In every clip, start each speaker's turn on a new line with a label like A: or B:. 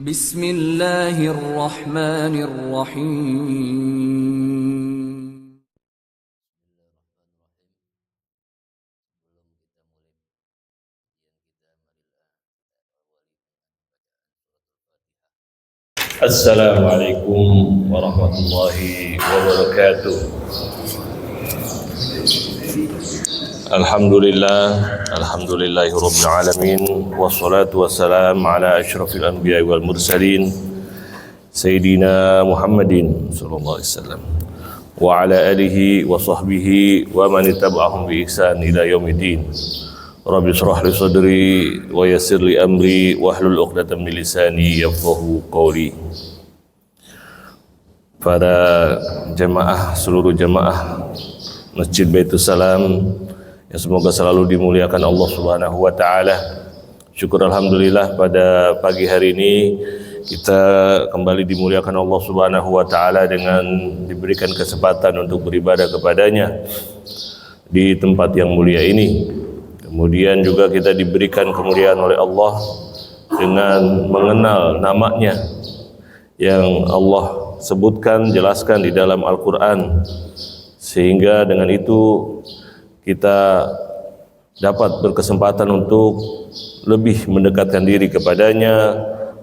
A: Bismillahirrahmanirrahim.
B: Assalamualaikum warahmatullahi wabarakatuh. Alhamdulillahi rabbil alamin, wassalatu wassalamu ala asyrafil anbiya'i wal mursalin Sayyidina Muhammadin sallallahu alaihi wasallam wa ala alihi wa sahbihi wa man ittaba'ahum bi ihsan ila yaumiddin. Rabbi shrah li sadri wa yassir li amri wahlul 'uqdatam min lisani yafqahu qawli. Para jemaah, seluruh jemaah Masjid Baitul Salam yang semoga selalu dimuliakan Allah Subhanahu wa taala. Syukur alhamdulillah pada pagi hari ini kita kembali dimuliakan Allah Subhanahu wa taala dengan diberikan kesempatan untuk beribadah kepadanya di tempat yang mulia ini. Kemudian juga kita diberikan kemuliaan oleh Allah dengan mengenal namanya yang Allah sebutkan, jelaskan di dalam Al-Quran, sehingga dengan itu kita dapat berkesempatan untuk lebih mendekatkan diri kepadanya,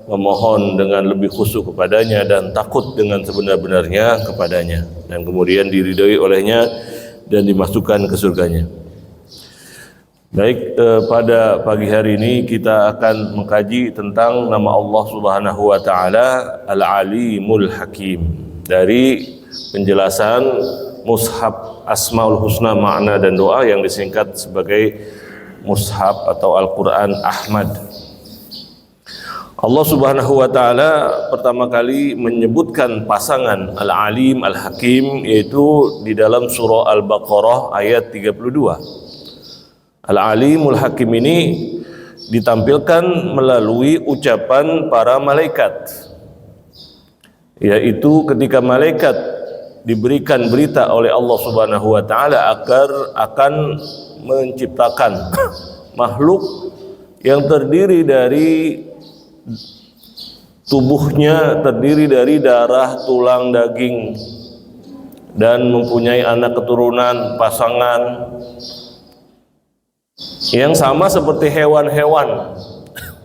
B: memohon dengan lebih khusyuk kepadanya dan takut dengan sebenar-benarnya kepadanya, dan kemudian diridhoi olehnya dan dimasukkan ke surganya. Baik, pada pagi hari ini kita akan mengkaji tentang nama Allah Subhanahu wa taala Al-Alimul Hakim dari penjelasan Mushaf Asmaul Husna Makna dan Doa yang disingkat sebagai Mushaf atau Al-Quran Ahmad. Allah Subhanahu wa taala pertama kali menyebutkan pasangan Al-Alim Al-Hakim yaitu di dalam surah Al-Baqarah ayat 32. Al-Alimul Hakim ini ditampilkan melalui ucapan para malaikat, yaitu ketika malaikat diberikan berita oleh Allah Subhanahu wa taala akan menciptakan makhluk yang terdiri dari tubuhnya terdiri dari darah, tulang, daging, dan mempunyai anak keturunan, pasangan yang sama seperti hewan-hewan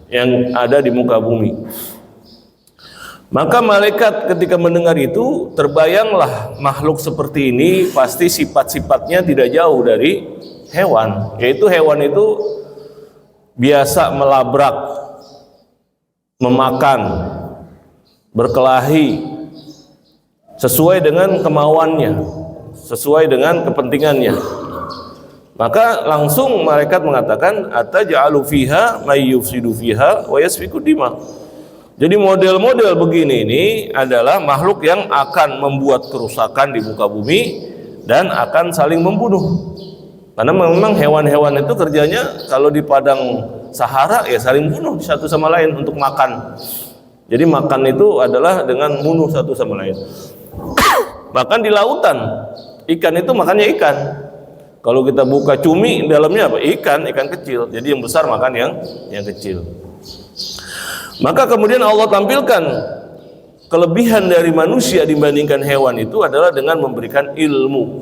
B: yang ada di muka bumi. Maka malaikat ketika mendengar itu, terbayanglah makhluk seperti ini pasti sifat-sifatnya tidak jauh dari hewan, yaitu hewan itu biasa melabrak, memakan, berkelahi sesuai dengan kemauannya, sesuai dengan kepentingannya. Maka langsung malaikat mengatakan, ataj'alu fiha may yufsidu fiha wa yasfiku dima. Jadi model-model begini ini adalah makhluk yang akan membuat kerusakan di muka bumi dan akan saling membunuh. Karena memang hewan-hewan itu kerjanya kalau di padang Sahara ya saling bunuh satu sama lain untuk makan. Jadi makan itu adalah dengan bunuh satu sama lain. Bahkan di lautan, ikan itu makannya ikan. Kalau kita buka cumi, dalamnya apa? Ikan kecil. Jadi yang besar makan yang kecil. Maka kemudian Allah tampilkan kelebihan dari manusia dibandingkan hewan itu adalah dengan memberikan ilmu.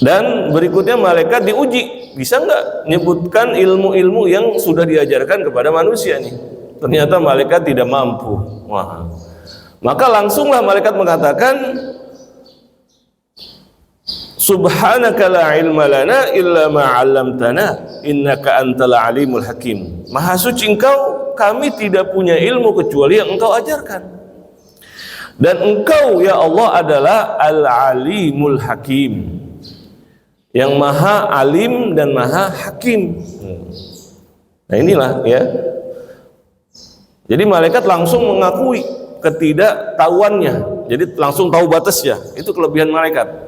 B: Dan berikutnya malaikat diuji, bisa nggak menyebutkan ilmu-ilmu yang sudah diajarkan kepada manusia nih? Ternyata malaikat tidak mampu. Wah. Maka langsunglah malaikat mengatakan, Subhanaka la ilma lana illa ma 'allamtana innaka antal alimul hakim. Maha suci Engkau, kami tidak punya ilmu kecuali yang Engkau ajarkan. Dan Engkau ya Allah adalah Al-Alimul Hakim, yang maha alim dan maha hakim. Nah inilah ya. Jadi malaikat langsung mengakui ketidaktahuannya. Jadi langsung tahu batasnya. Itu kelebihan malaikat.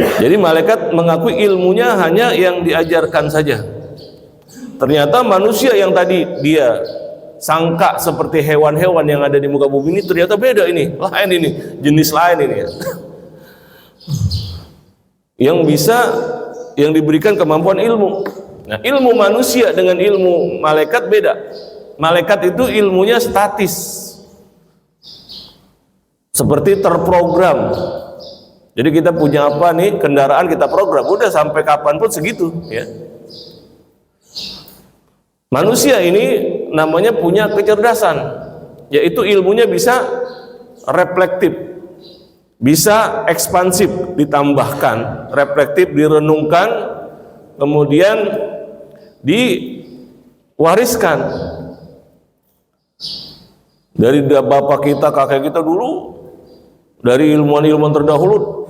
B: Jadi malaikat mengakui ilmunya hanya yang diajarkan saja. Ternyata manusia yang tadi dia sangka seperti hewan-hewan yang ada di muka bumi ini ternyata beda, ini lain, ini jenis lain ini ya. Yang bisa, yang diberikan kemampuan ilmu. Nah, ilmu manusia dengan ilmu malaikat beda. Malaikat itu ilmunya statis, seperti terprogram. Jadi kita punya apa nih, kendaraan kita program, udah sampai kapanpun segitu ya. Manusia ini namanya punya kecerdasan, yaitu ilmunya bisa reflektif, bisa ekspansif, ditambahkan, reflektif direnungkan, kemudian diwariskan dari bapak kita, kakek kita dulu, dari ilmuwan-ilmuwan terdahulu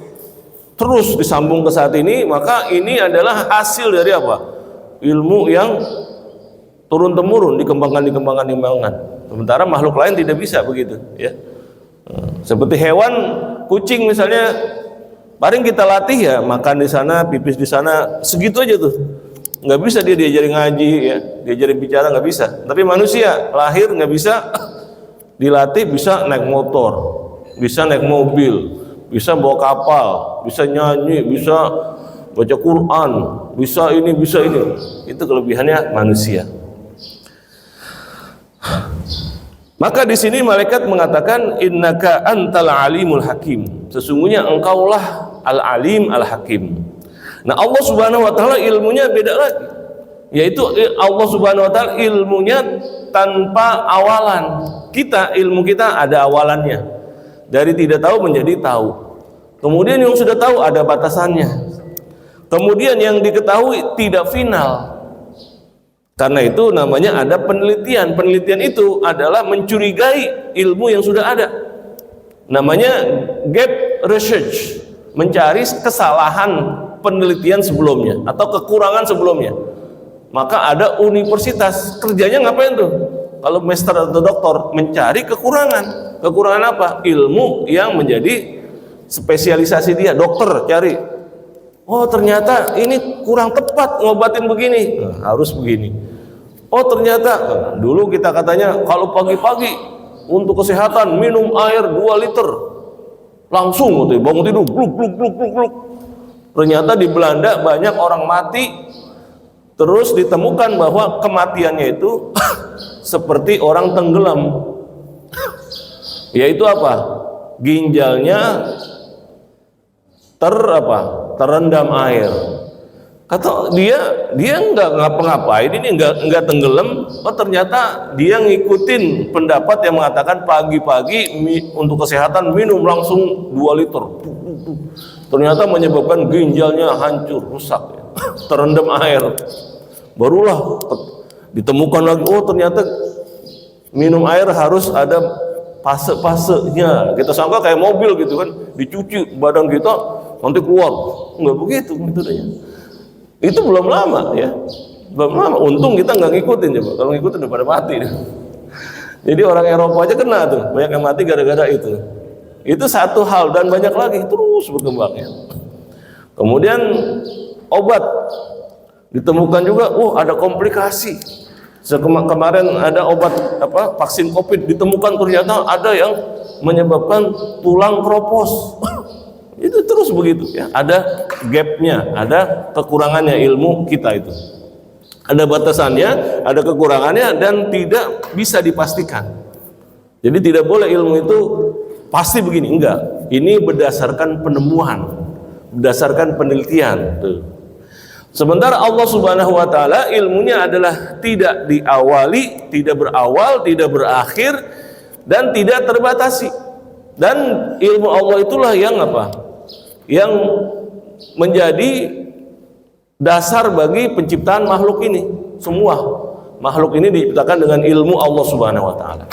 B: terus disambung ke saat ini. Maka ini adalah hasil dari apa? Ilmu yang turun temurun, dikembangkan. Sementara makhluk lain tidak bisa begitu ya. Seperti hewan, kucing misalnya, paling kita latih ya, makan di sana, pipis di sana, segitu aja tuh. Nggak bisa dia diajarin ngaji ya, diajarin bicara, nggak bisa. Tapi manusia lahir nggak bisa dilatih, bisa naik motor, bisa naik mobil, bisa bawa kapal, bisa nyanyi, bisa baca Quran, bisa ini, bisa ini. Itu kelebihannya manusia. Maka di sini malaikat mengatakan, innaka antal alimul hakim. Sesungguhnya engkaulah al-alim al-hakim. Nah, Allah Subhanahu wa taala ilmunya beda lagi. Yaitu Allah Subhanahu wa taala ilmunya tanpa awalan. Kita, ilmu kita ada awalannya. Dari tidak tahu menjadi tahu. Kemudian yang sudah tahu ada batasannya. Kemudian yang diketahui tidak final. Karena itu namanya ada penelitian. Penelitian itu adalah mencurigai ilmu yang sudah ada. Namanya gap research, mencari kesalahan penelitian sebelumnya atau kekurangan sebelumnya. Maka ada universitas, kerjanya ngapain tuh? Kalau master atau doktor, mencari kekurangan. Kekurangan apa? Ilmu yang menjadi spesialisasi dia. Dokter cari, oh ternyata ini kurang tepat ngobatin begini, harus begini. Oh ternyata dulu kita katanya kalau pagi-pagi untuk kesehatan minum air 2 liter langsung gitu, bangun tidur gluk gluk gluk gluk gluk. Ternyata di Belanda banyak orang mati, terus ditemukan bahwa kematiannya itu seperti orang tenggelam. Yaitu apa? Ginjalnya terendam air. Kata dia nggak ngapa-ngapain, ini nggak tenggelam. Oh ternyata dia ngikutin pendapat yang mengatakan pagi-pagi untuk kesehatan minum langsung 2 liter. Ternyata menyebabkan ginjalnya hancur, rusak, terendam air. Barulah ditemukan lagi, oh ternyata minum air harus ada fase-fasenya. Kita sangka kayak mobil gitu kan, dicuci badan kita nanti keluar. Nggak begitu metodenya. Itu belum lama ya, belum lama. Untung kita nggak ngikutin coba. Kalau ngikutin udah pada mati. Jadi orang Eropa aja kena tuh, banyak yang mati gara-gara itu. Itu satu hal dan banyak lagi terus berkembangnya. Kemudian obat ditemukan juga, ada komplikasi. Kemarin ada obat vaksin COVID ditemukan, ternyata ada yang menyebabkan tulang kropos. Itu terus begitu ya, ada gapnya, ada kekurangannya ilmu kita itu. Ada batasannya, ada kekurangannya dan tidak bisa dipastikan. Jadi tidak boleh ilmu itu pasti begini, enggak. Ini berdasarkan penemuan, berdasarkan penelitian. Tuh. Sementara Allah Subhanahu wa taala ilmunya adalah tidak diawali, tidak berawal, tidak berakhir dan tidak terbatasi. Dan ilmu Allah itulah yang apa? Yang menjadi dasar bagi penciptaan makhluk ini. Semua makhluk ini diciptakan dengan ilmu Allah Subhanahu wa taala.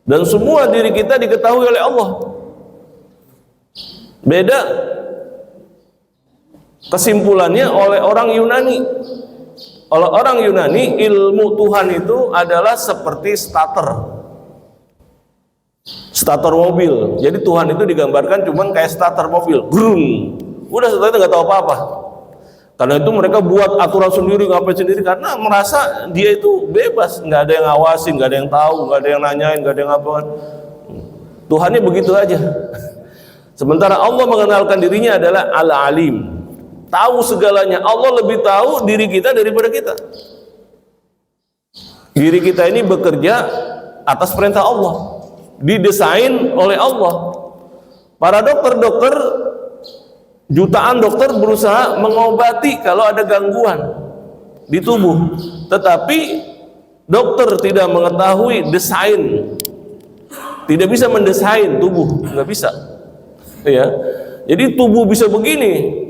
B: Dan semua diri kita diketahui oleh Allah. Beda kesimpulannya oleh orang Yunani. Oleh orang Yunani, ilmu Tuhan itu adalah seperti starter mobil. Jadi Tuhan itu digambarkan cuman kayak starter mobil. Grung. Udah setelah itu nggak tahu apa-apa. Karena itu mereka buat aturan sendiri, ngapain sendiri, karena merasa dia itu bebas, nggak ada yang ngawasin, nggak ada yang tahu, nggak ada yang nanyain, nggak ada yang ngapain. Tuhannya begitu aja. Sementara Allah mengenalkan dirinya adalah Al-Alim. tahu segalanya. Allah lebih tahu diri kita daripada kita. Diri kita ini bekerja atas perintah Allah, didesain oleh Allah. Para dokter-dokter, jutaan dokter berusaha mengobati kalau ada gangguan di tubuh, tetapi dokter tidak mengetahui desain, tidak bisa mendesain tubuh, nggak bisa, ya. Jadi tubuh bisa begini,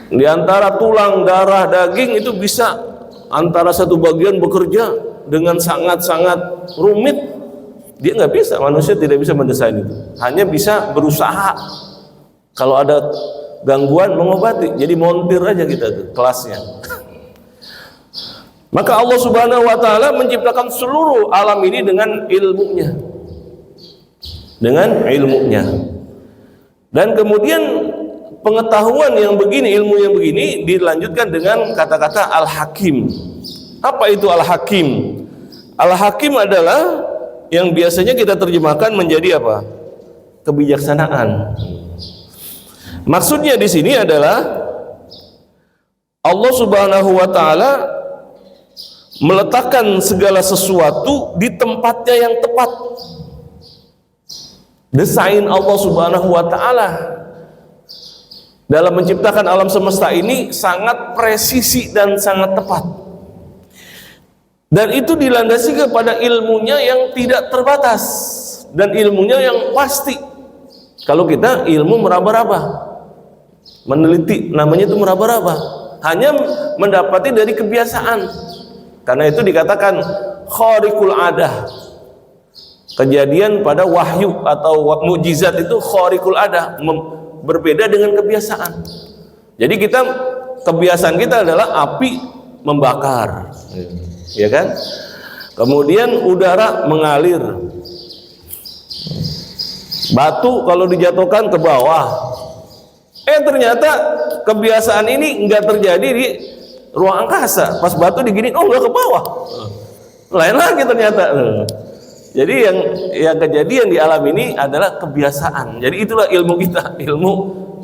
B: di antara tulang, darah, daging itu bisa antara satu bagian bekerja dengan sangat-sangat rumit. Dia nggak bisa, manusia tidak bisa mendesain itu, hanya bisa berusaha kalau ada gangguan mengobati. Jadi montir aja kita tuh kelasnya. Maka Allah Subhanahu wa Ta'ala menciptakan seluruh alam ini dengan ilmunya, dan kemudian pengetahuan yang begini, ilmu yang begini dilanjutkan dengan kata-kata Al-Hakim. Apa itu Al-Hakim? Al-Hakim adalah yang biasanya kita terjemahkan menjadi apa? Kebijaksanaan. Maksudnya di sini adalah Allah Subhanahu wa Ta'ala meletakkan segala sesuatu di tempatnya yang tepat. Desain Allah Subhanahu wa Ta'ala dalam menciptakan alam semesta ini sangat presisi dan sangat tepat. Dan itu dilandasi kepada ilmunya yang tidak terbatas dan ilmunya yang pasti. Kalau kita ilmu meraba-raba, meneliti, namanya itu meraba-raba, hanya mendapati dari kebiasaan. Karena itu dikatakan khariqul adah. Kejadian pada wahyu atau mukjizat itu khariqul adah, berbeda dengan kebiasaan. Jadi kebiasaan kita adalah api membakar, ya kan? Kemudian udara mengalir, batu kalau dijatuhkan ke bawah. Ternyata kebiasaan ini enggak terjadi di ruang angkasa. Pas batu digini, enggak ke bawah, lain lagi ternyata. Jadi yang kejadian di alam ini adalah kebiasaan. Jadi itulah ilmu kita, ilmu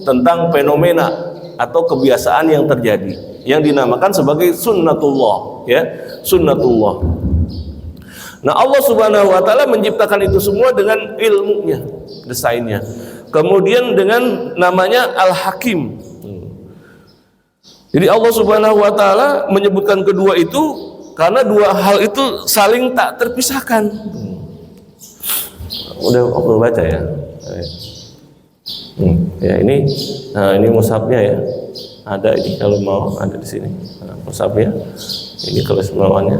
B: tentang fenomena atau kebiasaan yang terjadi, yang dinamakan sebagai sunnatullah, ya, sunnatullah. Nah, Allah Subhanahu wa Ta'ala menciptakan itu semua dengan ilmunya, desainnya. Kemudian dengan namanya Al-Hakim. Jadi Allah Subhanahu wa Ta'ala menyebutkan kedua itu karena dua hal itu saling tak terpisahkan. Udah baca ya. Ya ini, nah ini mushafnya ya, ada ini kalau mau ada di sini. Nah, mushafnya, ini kalau semawannya.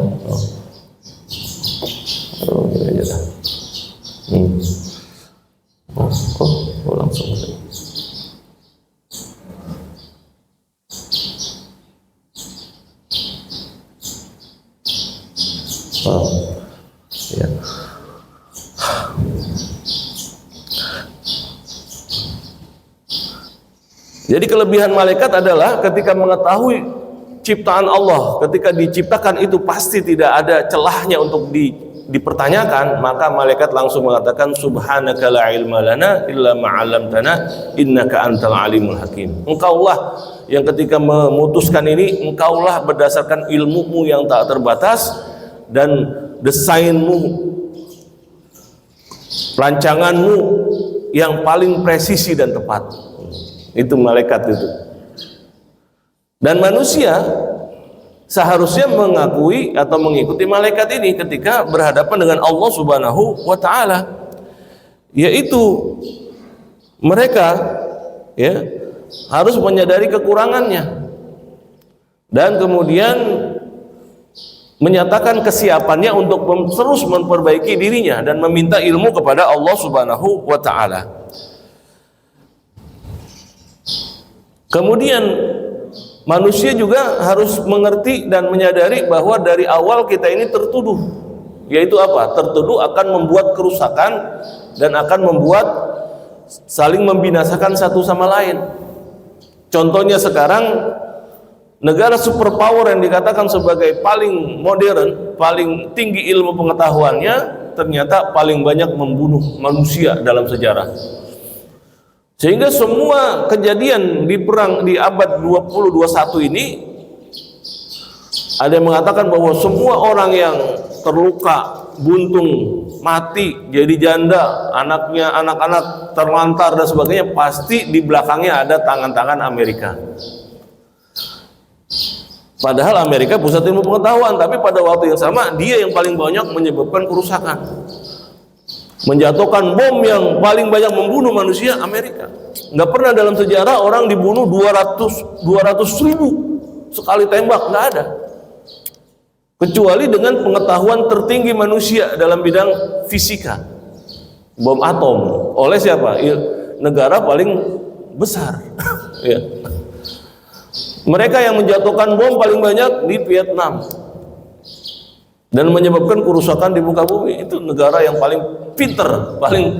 B: Ini aja dah. Langsung. Ya. Jadi kelebihan malaikat adalah ketika mengetahui ciptaan Allah, ketika diciptakan itu pasti tidak ada celahnya untuk dipertanyakan, maka malaikat langsung mengatakan subhanaka la ilma lana illa ma 'allamtana innaka antal alimul hakim. Engkaulah yang ketika memutuskan ini, engkaulah berdasarkan ilmumu yang tak terbatas dan desainmu, rancanganmu yang paling presisi dan tepat. Itu malaikat itu. Dan manusia seharusnya mengakui atau mengikuti malaikat ini ketika berhadapan dengan Allah Subhanahu wa Ta'ala, yaitu mereka ya harus menyadari kekurangannya dan kemudian menyatakan kesiapannya untuk terus memperbaiki dirinya dan meminta ilmu kepada Allah Subhanahu wa Ta'ala. Kemudian manusia juga harus mengerti dan menyadari bahwa dari awal kita ini tertuduh, yaitu apa? Tertuduh akan membuat kerusakan dan akan membuat saling membinasakan satu sama lain. Contohnya sekarang negara superpower yang dikatakan sebagai paling modern, paling tinggi ilmu pengetahuannya, ternyata paling banyak membunuh manusia dalam sejarah. Sehingga semua kejadian di perang di abad 20-21 ini, ada yang mengatakan bahwa semua orang yang terluka, buntung, mati, jadi janda, anaknya, anak-anak terlantar dan sebagainya, pasti di belakangnya ada tangan-tangan Amerika. Padahal Amerika pusat ilmu pengetahuan, tapi pada waktu yang sama dia yang paling banyak menyebabkan kerusakan. Menjatuhkan bom yang paling banyak membunuh manusia, Amerika. Nggak pernah dalam sejarah orang dibunuh 200 ribu sekali tembak, nggak ada. Kecuali dengan pengetahuan tertinggi manusia dalam bidang fisika, bom atom. Oleh siapa? Negara paling besar. Ya. Mereka yang menjatuhkan bom paling banyak di Vietnam dan menyebabkan kerusakan di muka bumi. Itu negara yang paling pinter, paling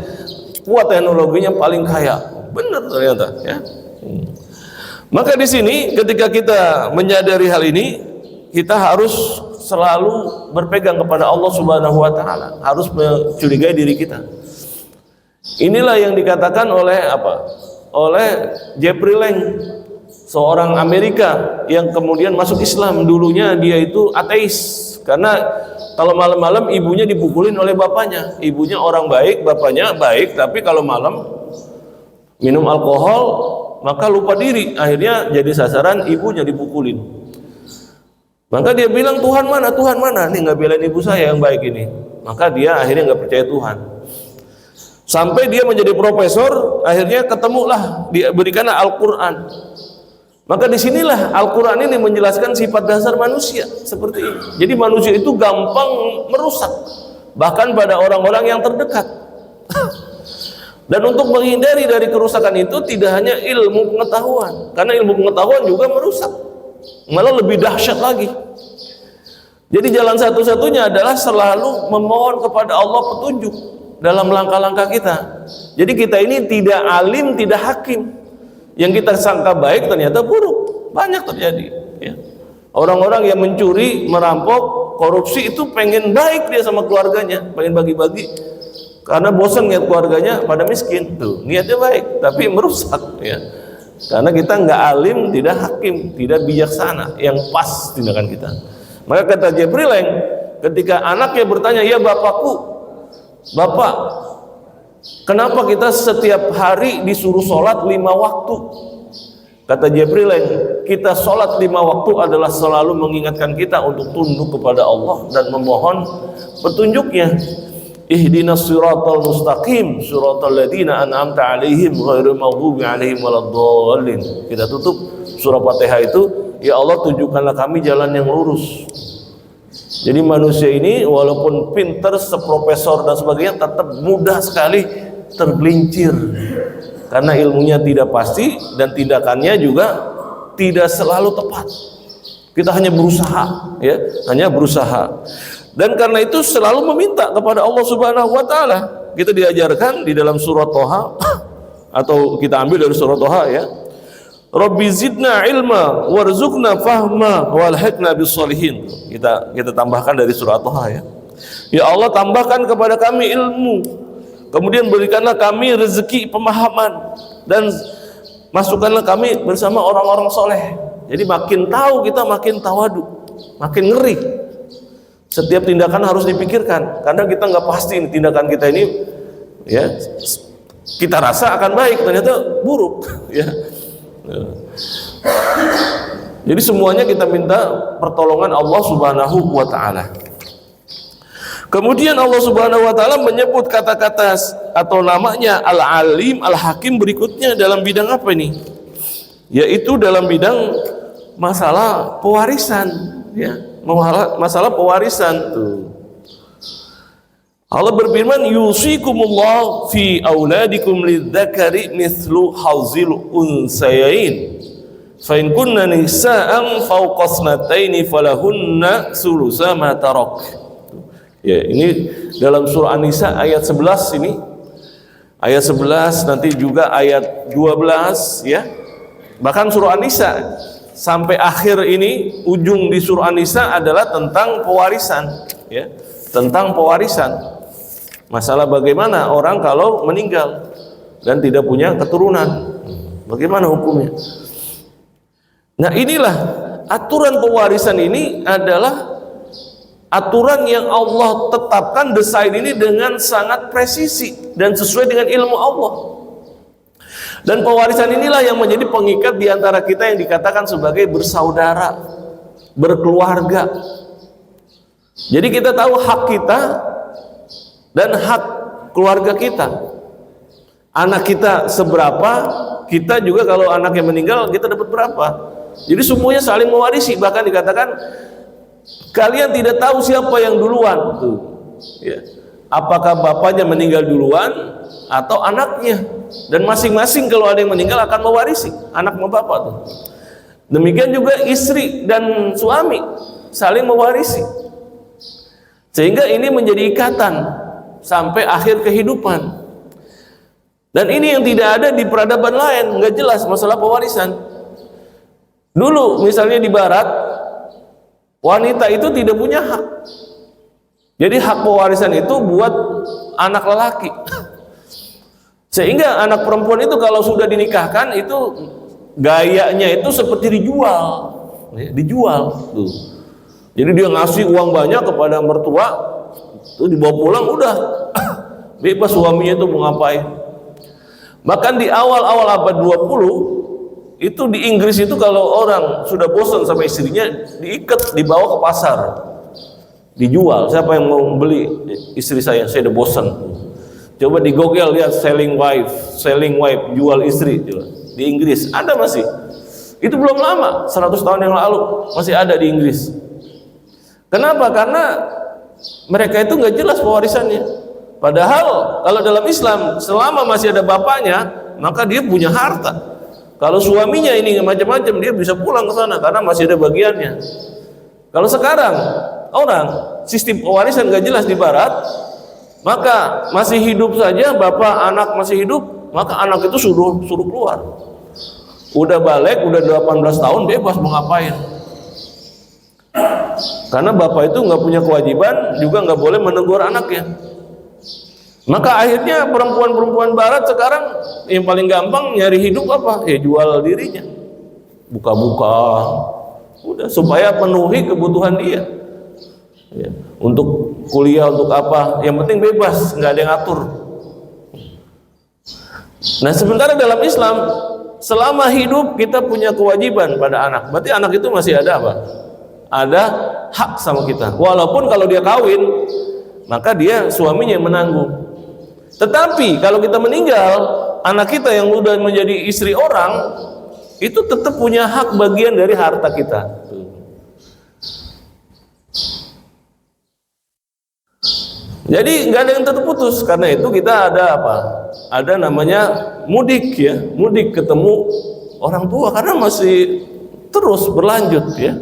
B: kuat teknologinya, paling kaya. Benar ternyata, ya. Maka di sini ketika kita menyadari hal ini, kita harus selalu berpegang kepada Allah Subhanahu wa taala, harus mencurigai diri kita. Inilah yang dikatakan oleh apa? Oleh Jeffrey Lang, seorang Amerika yang kemudian masuk Islam. Dulunya dia itu ateis, karena kalau malam-malam ibunya dipukulin oleh bapaknya. Ibunya orang baik, bapaknya baik, tapi kalau malam minum alkohol maka lupa diri, akhirnya jadi sasaran, ibunya dipukulin. Maka dia bilang, Tuhan mana? Tuhan mana? Nih nggak belain ibu saya yang baik ini. Maka dia akhirnya nggak percaya Tuhan. Sampai dia menjadi profesor, akhirnya ketemulah, diberikanlah Al-Quran. Maka disinilah Al-Quran ini menjelaskan sifat dasar manusia seperti ini. Jadi manusia itu gampang merusak, bahkan pada orang-orang yang terdekat. Dan untuk menghindari dari kerusakan itu tidak hanya ilmu pengetahuan, karena ilmu pengetahuan juga merusak, malah lebih dahsyat lagi. Jadi jalan satu-satunya adalah selalu memohon kepada Allah petunjuk dalam langkah-langkah kita. Jadi kita ini tidak alim, tidak hakim. Yang kita sangka baik ternyata buruk. Banyak terjadi, ya. Orang-orang yang mencuri, merampok, korupsi itu pengen baik dia sama keluarganya, pengen bagi-bagi, karena bosan lihat keluarganya pada miskin. Tuh, niatnya baik tapi merusak, ya. Karena kita nggak alim, tidak hakim, tidak bijaksana, yang pas tindakan kita. Maka kata Jeffrey Lang, ketika anaknya bertanya, ya bapakku, bapak, kenapa kita setiap hari disuruh sholat 5 waktu? Kata Jeffrey Lang, kita sholat 5 waktu adalah selalu mengingatkan kita untuk tunduk kepada Allah dan memohon petunjuknya. Ihdinas siratal mustaqim, siratal ladzina an'amta 'alaihim ghairil maghdubi 'alaihim waladdallin. Kita tutup surah Fatihah itu, ya Allah tunjukkanlah kami jalan yang lurus. Jadi manusia ini walaupun pinter, seprofesor dan sebagainya, tetap mudah sekali tergelincir karena ilmunya tidak pasti dan tindakannya juga tidak selalu tepat. Kita hanya berusaha, ya, hanya berusaha. Dan karena itu selalu meminta kepada Allah Subhanahu wa taala. Kita diajarkan di dalam surah Toha atau kita ambil dari surah Toha, ya. Rabbi zidna ilma warzuqna fahma walhiqna bisolihin. Kita tambahkan dari surah Toha, ya. Ya Allah, tambahkan kepada kami ilmu, kemudian berikanlah kami rezeki pemahaman, dan masukkanlah kami bersama orang-orang soleh. Jadi makin tahu kita makin tawadu, makin ngeri. Setiap tindakan harus dipikirkan, karena kita nggak pasti tindakan kita ini, ya, kita rasa akan baik, ternyata buruk, ya. Jadi semuanya kita minta pertolongan Allah Subhanahu wa taala. Kemudian Allah Subhanahu wa taala menyebut kata-kata atau namanya Al-Alim, Al-Hakim berikutnya dalam bidang apa ini? Yaitu dalam bidang masalah pewarisan, ya. Masalah pewarisan tuh. Allah berfirman, yusikumullah fi auladikum lidzakari mithlu hauzil unsayain. Fa in kunna nisaan fawqa thnataini falahunna sulusa ma tarak. Ya, ini dalam surah An-Nisa ayat 11 ini. Ayat 11, nanti juga ayat 12, ya. Bahkan surah An-Nisa sampai akhir ini, ujung di surah An-Nisa adalah tentang pewarisan, ya. Tentang pewarisan. Masalah bagaimana orang kalau meninggal. dan tidak punya keturunan. Bagaimana hukumnya? Nah, inilah aturan pewarisan ini adalah aturan yang Allah tetapkan, desain ini dengan sangat presisi dan sesuai dengan ilmu Allah. Dan pewarisan inilah yang menjadi pengikat di antara kita yang dikatakan sebagai bersaudara, berkeluarga. Jadi kita tahu hak kita dan hak keluarga kita. Anak kita seberapa, kita juga kalau anaknya meninggal kita dapat berapa. Jadi semuanya saling mewarisi. Bahkan dikatakan kalian tidak tahu siapa yang duluan tuh, ya. Apakah bapaknya meninggal duluan atau anaknya, dan masing-masing kalau ada yang meninggal akan mewarisi anak sama bapak tuh. Demikian juga istri dan suami saling mewarisi, sehingga ini menjadi ikatan sampai akhir kehidupan. Dan ini yang tidak ada di peradaban lain, nggak jelas masalah pewarisan. Dulu misalnya di barat, wanita itu tidak punya hak. Jadi hak pewarisan itu buat anak lelaki. Sehingga anak perempuan itu kalau sudah dinikahkan itu gayanya itu seperti dijual. Dijual tuh. Jadi dia ngasih uang banyak kepada mertua, tuh dibawa pulang udah bebas suaminya itu mau ngapain. Bahkan di awal-awal abad 20 itu di Inggris itu kalau orang sudah bosan sama istrinya diikat, dibawa ke pasar, dijual. Siapa yang mau beli istri saya udah bosan. Coba di Google lihat selling wife, jual istri di Inggris ada masih. Itu belum lama, 100 tahun yang lalu masih ada di Inggris. Kenapa? Karena mereka itu nggak jelas pewarisannya. Padahal kalau dalam Islam selama masih ada bapaknya maka dia punya harta. Kalau suaminya ini macam-macam dia bisa pulang ke sana karena masih ada bagiannya. Kalau sekarang orang sistem pewarisan nggak jelas di barat, maka masih hidup saja bapak anak masih hidup, maka anak itu suruh keluar. Udah balik, udah 18 tahun bebas mau ngapain. Karena bapak itu nggak punya kewajiban juga nggak boleh menegur anaknya. Maka akhirnya perempuan-perempuan barat sekarang yang paling gampang nyari hidup apa? Ya jual dirinya, buka-buka, udah supaya penuhi kebutuhan dia. Ya, untuk kuliah, untuk apa? Yang penting bebas, nggak ada yang atur. Nah, sementara dalam Islam selama hidup kita punya kewajiban pada anak. Berarti anak itu masih ada apa? Ada hak sama kita. Walaupun kalau dia kawin, maka dia suaminya yang menanggung. Tetapi kalau kita meninggal, anak kita yang sudah menjadi istri orang itu tetap punya hak bagian dari harta kita. Jadi nggak ada yang terputus. Karena itu kita ada apa? Ada namanya mudik ya, mudik ketemu orang tua karena masih terus berlanjut ya.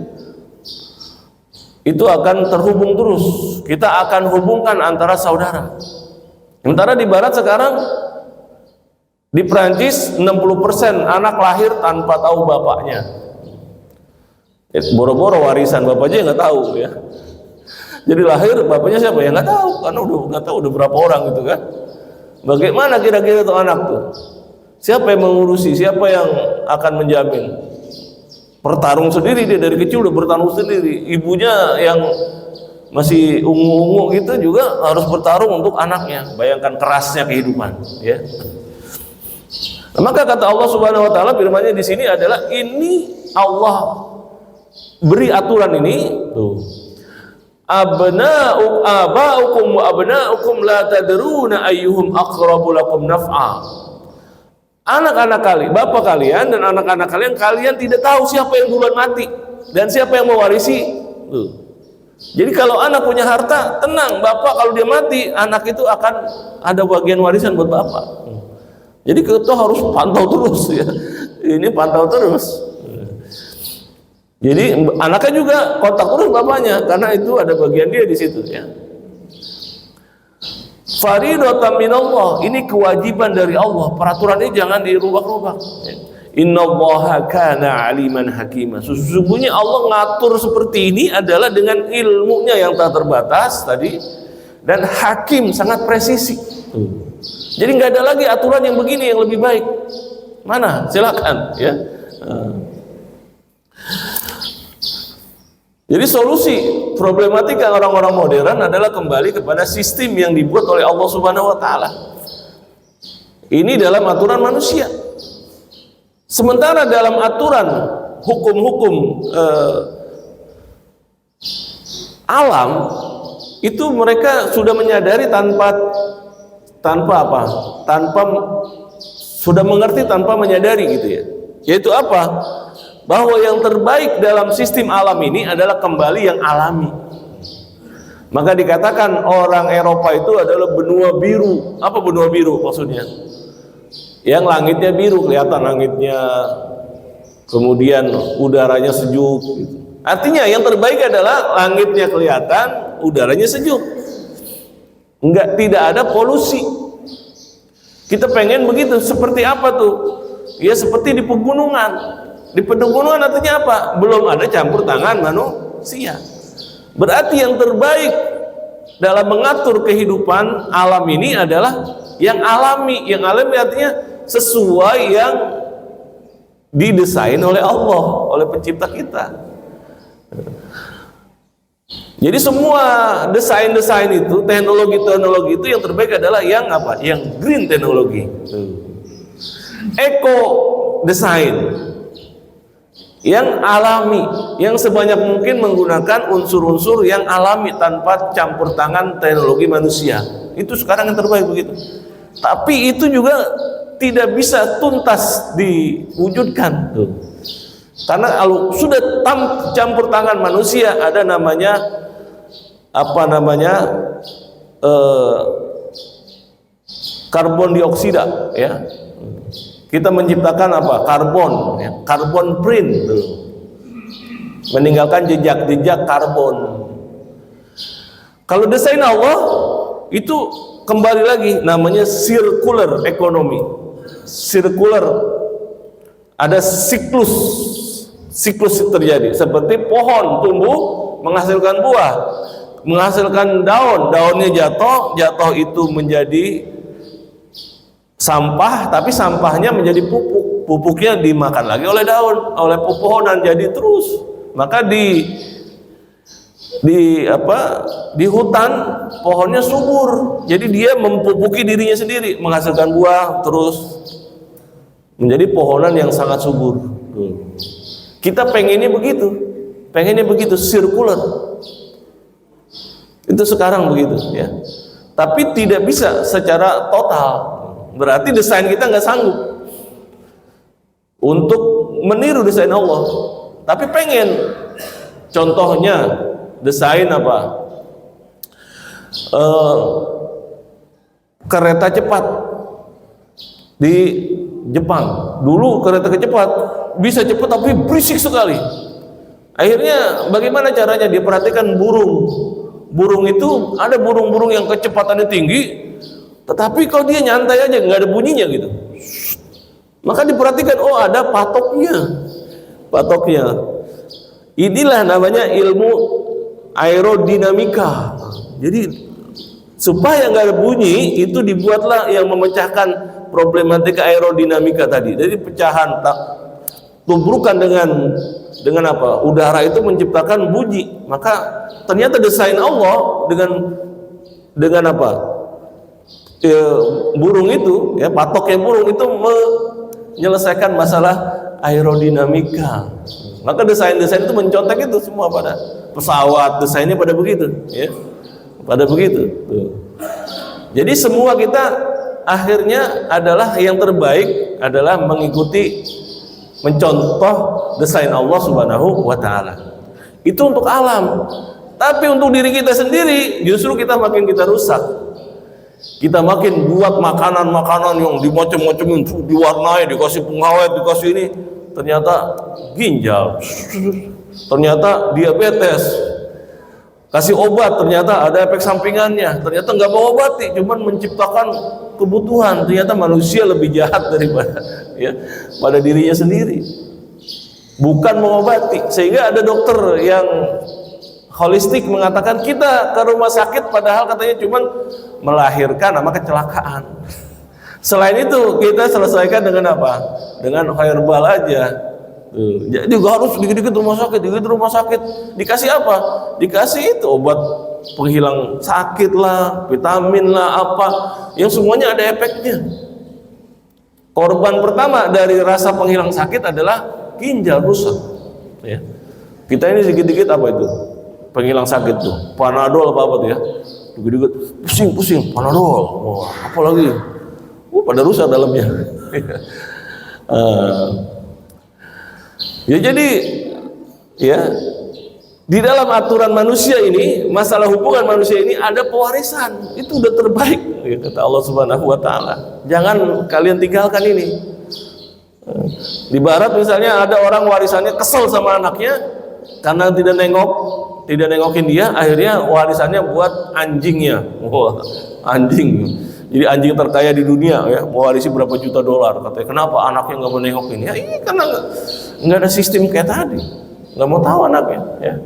B: Itu akan terhubung terus. Kita akan hubungkan antara saudara. Sementara di barat sekarang di Prancis 60% anak lahir tanpa tahu bapaknya. Boro-boro warisan bapaknya nggak tahu ya. Jadi lahir bapaknya siapa ya nggak tahu karena udah nggak tahu udah berapa orang gitu kan. Bagaimana kira-kira tuh anak tuh? Siapa yang mengurusi? Siapa yang akan menjamin? Bertarung sendiri dia dari kecil udah bertarung sendiri. Ibunya yang masih ungu-ungu gitu juga harus bertarung untuk anaknya. Bayangkan kerasnya kehidupan ya. Nah, maka kata Allah Subhanahu wa taala firman-Nya di sini adalah ini Allah beri aturan ini tuh. Aba'ukum wa abna'ukum la tadruna ayyuhum aqrabu lakum naf'a. Anak-anak kalian, bapak kalian dan anak-anak kalian tidak tahu siapa yang duluan mati dan siapa yang mewarisi tuh. Jadi kalau anak punya harta, tenang, bapak kalau dia mati, anak itu akan ada bagian warisan buat bapak. Jadi kita harus pantau terus ya. Ini pantau terus. Jadi anaknya juga kontak terus bapaknya karena itu ada bagian dia di situ ya. Faridatan minallah, ini kewajiban dari Allah. Peraturan ini jangan dirubah-rubah. Innallaha kana aliman hakima. Sesungguhnya Allah ngatur seperti ini adalah dengan ilmunya yang tak terbatas tadi dan hakim, sangat presisi. Jadi nggak ada lagi aturan yang begini yang lebih baik. Mana? Silakan ya. Jadi solusi problematika orang-orang modern adalah kembali kepada sistem yang dibuat oleh Allah Subhanahu wa taala. Ini dalam aturan manusia. Sementara dalam aturan hukum-hukum alam itu mereka sudah menyadari tanpa apa? Sudah mengerti tanpa menyadari gitu ya. Yaitu apa? Bahwa yang terbaik dalam sistem alam ini adalah kembali yang alami. Maka dikatakan orang Eropa itu adalah benua biru. Apa benua biru maksudnya? Yang langitnya biru, kelihatan langitnya, kemudian udaranya sejuk gitu. Artinya yang terbaik adalah langitnya kelihatan, udaranya sejuk, tidak ada polusi. Kita pengen begitu. Seperti apa tuh? Ya seperti di pegunungan. Di pegunungan artinya apa? Belum ada campur tangan manusia. Berarti yang terbaik dalam mengatur kehidupan alam ini adalah yang alami. Yang alami artinya sesuai yang didesain oleh Allah, oleh pencipta kita. Jadi semua desain-desain itu, teknologi-teknologi itu yang terbaik adalah yang apa? Yang green teknologi, eco desain, yang alami, yang sebanyak mungkin menggunakan unsur-unsur yang alami tanpa campur tangan teknologi manusia. Itu sekarang yang terbaik begitu. Tapi itu juga tidak bisa tuntas diwujudkan tuh. Karena kalau sudah campur tangan manusia, ada namanya karbon dioksida ya. Kita menciptakan apa? Karbon ya. Karbon print tuh. Meninggalkan jejak-jejak karbon. Kalau desain Allah itu kembali lagi namanya circular economy. Circular, ada siklus terjadi, seperti pohon tumbuh menghasilkan buah, menghasilkan daunnya jatuh itu menjadi sampah, tapi sampahnya menjadi pupuknya dimakan lagi oleh daun, oleh pepohonan, jadi terus. Maka di hutan pohonnya subur, jadi dia mempupuki dirinya sendiri, menghasilkan buah terus, menjadi pohonan yang sangat subur. Kita pengennya begitu, circular. Itu sekarang begitu ya. Tapi tidak bisa secara total. Berarti desain kita nggak sanggup untuk meniru desain Allah. Tapi pengen. Contohnya desain apa? Kereta cepat di Jepang. Dulu kereta cepat bisa cepat tapi berisik sekali. Akhirnya bagaimana caranya? Dia perhatikan burung itu, ada burung-burung yang kecepatannya tinggi, tetapi kalau dia nyantai aja nggak ada bunyinya gitu. Maka diperhatikan, oh ada patoknya. Inilah namanya ilmu aerodinamika. Jadi supaya nggak ada bunyi, itu dibuatlah yang memecahkan problematika aerodinamika tadi. Jadi pecahan tumbukan dengan apa? Udara itu menciptakan bunyi. Maka ternyata desain Allah dengan apa? Burung itu, ya, patoknya burung itu menyelesaikan masalah aerodinamika. Maka desain-desain itu mencontek itu semua pada pesawat, desainnya pada begitu, ya. Pada begitu. Tuh. Jadi semua kita akhirnya adalah yang terbaik adalah mengikuti, mencontoh desain Allah Subhanahu wa taala. Itu untuk alam. Tapi untuk diri kita sendiri justru kita rusak. Kita makin buat makanan-makanan yang dimacam-macamin, diwarnai, dikasih pengawet, dikasih ini, ternyata ginjal, ternyata diabetes. Kasih obat, ternyata ada efek sampingannya, ternyata nggak mengobati, cuman menciptakan kebutuhan. Ternyata manusia lebih jahat daripada pada dirinya sendiri, bukan mengobati. Sehingga ada dokter yang holistik mengatakan kita ke rumah sakit padahal katanya cuman melahirkan sama kecelakaan. Selain itu kita selesaikan dengan apa? Dengan herbal aja. Jadi harus dikit-dikit rumah sakit, dikasih apa? Dikasih itu obat penghilang sakit lah, vitamin lah, apa yang semuanya ada efeknya. Korban pertama dari rasa penghilang sakit adalah ginjal rusak. Ya. Kita ini dikit-dikit apa itu? Penghilang sakit tuh, Panadol apa tuh ya? Dikit-dikit pusing, Panadol. Wah, apa lagi? Pada rusak dalamnya. Ya jadi ya di dalam aturan manusia ini, masalah hubungan manusia ini ada pewarisan. Itu udah terbaik ya, kata Allah Subhanahu wa taala. Jangan kalian tinggalkan ini. Di barat misalnya ada orang warisannya kesel sama anaknya karena tidak nengokin dia, akhirnya warisannya buat anjingnya. Wah, anjing. Jadi anjing terkaya di dunia ya, mewarisi berapa juta dolar. Katanya, kenapa anaknya nggak mau nengokin? Ya ini karena nggak ada sistem kayak tadi, nggak mau tahu anaknya. Ya.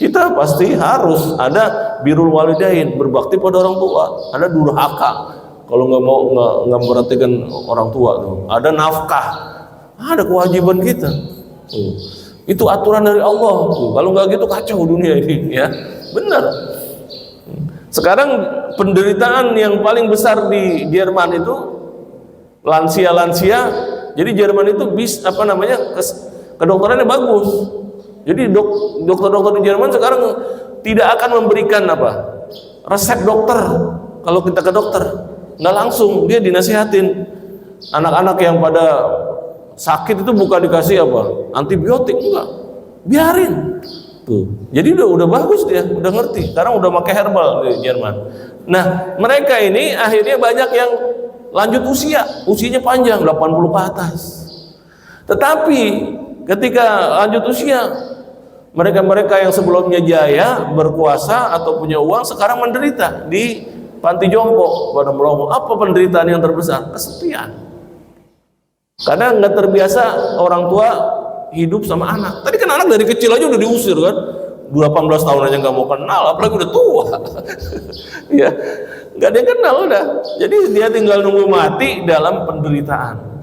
B: Kita pasti harus ada birrul walidain, berbakti pada orang tua. Ada durhaka kalau nggak memperhatikan orang tua tuh. Ada nafkah, ada kewajiban kita. Itu aturan dari Allah. Kalau nggak gitu kacau dunia ini. Ya, benar. Sekarang penderitaan yang paling besar di Jerman itu lansia-lansia. Jadi Jerman itu kedokterannya bagus. Jadi dokter-dokter di Jerman sekarang tidak akan memberikan resep dokter kalau kita ke dokter, nggak langsung, dia dinasihatin. Anak-anak yang pada sakit itu bukan dikasih antibiotik, enggak, biarin. Tuh. Jadi udah bagus dia, udah ngerti. Sekarang udah pakai herbal di Jerman. Nah, mereka ini akhirnya banyak yang lanjut usianya panjang, 80 ke atas. Tetapi ketika lanjut usia, mereka yang sebelumnya jaya, berkuasa atau punya uang, sekarang menderita di panti jompo pada melongo. Apa penderitaan yang terbesar? Kesepian. Karena nggak terbiasa orang tua hidup sama anak. Tadi kan anak dari kecil aja udah diusir kan, 18 tahun aja nggak mau kenal, apalagi udah tua. Ya, nggak ada yang kenal udah. Jadi dia tinggal nunggu mati dalam penderitaan.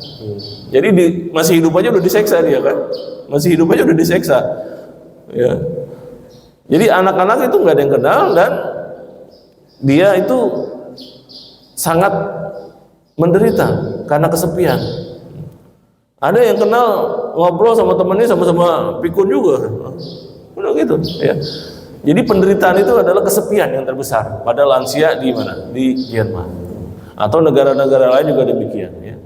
B: Jadi masih hidup aja udah diseksa dia kan, masih hidup aja udah diseksa. Ya. Jadi anak-anak itu nggak ada yang kenal dan dia itu sangat menderita karena kesepian. Ada yang kenal ngobrol sama temennya sama-sama pikun juga, udah gitu ya. Jadi penderitaan itu adalah kesepian yang terbesar pada lansia di mana? Di Jerman atau negara-negara lain juga demikian ya.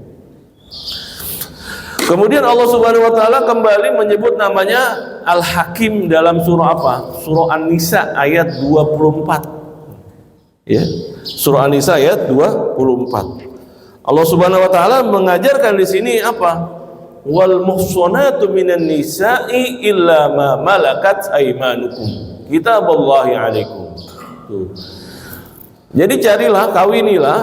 B: Kemudian Allah Subhanahu wa taala kembali menyebut namanya Al-Hakim dalam surah apa? Surah An-Nisa ayat 24. Ya. Surah An-Nisa ayat 24. Allah Subhanahu wa taala mengajarkan di sini apa? Wal muhsanatu minan nisa'i illa ma malakat aymanukum kitaballahi alaikum. Tuh. Jadi carilah, kawinilah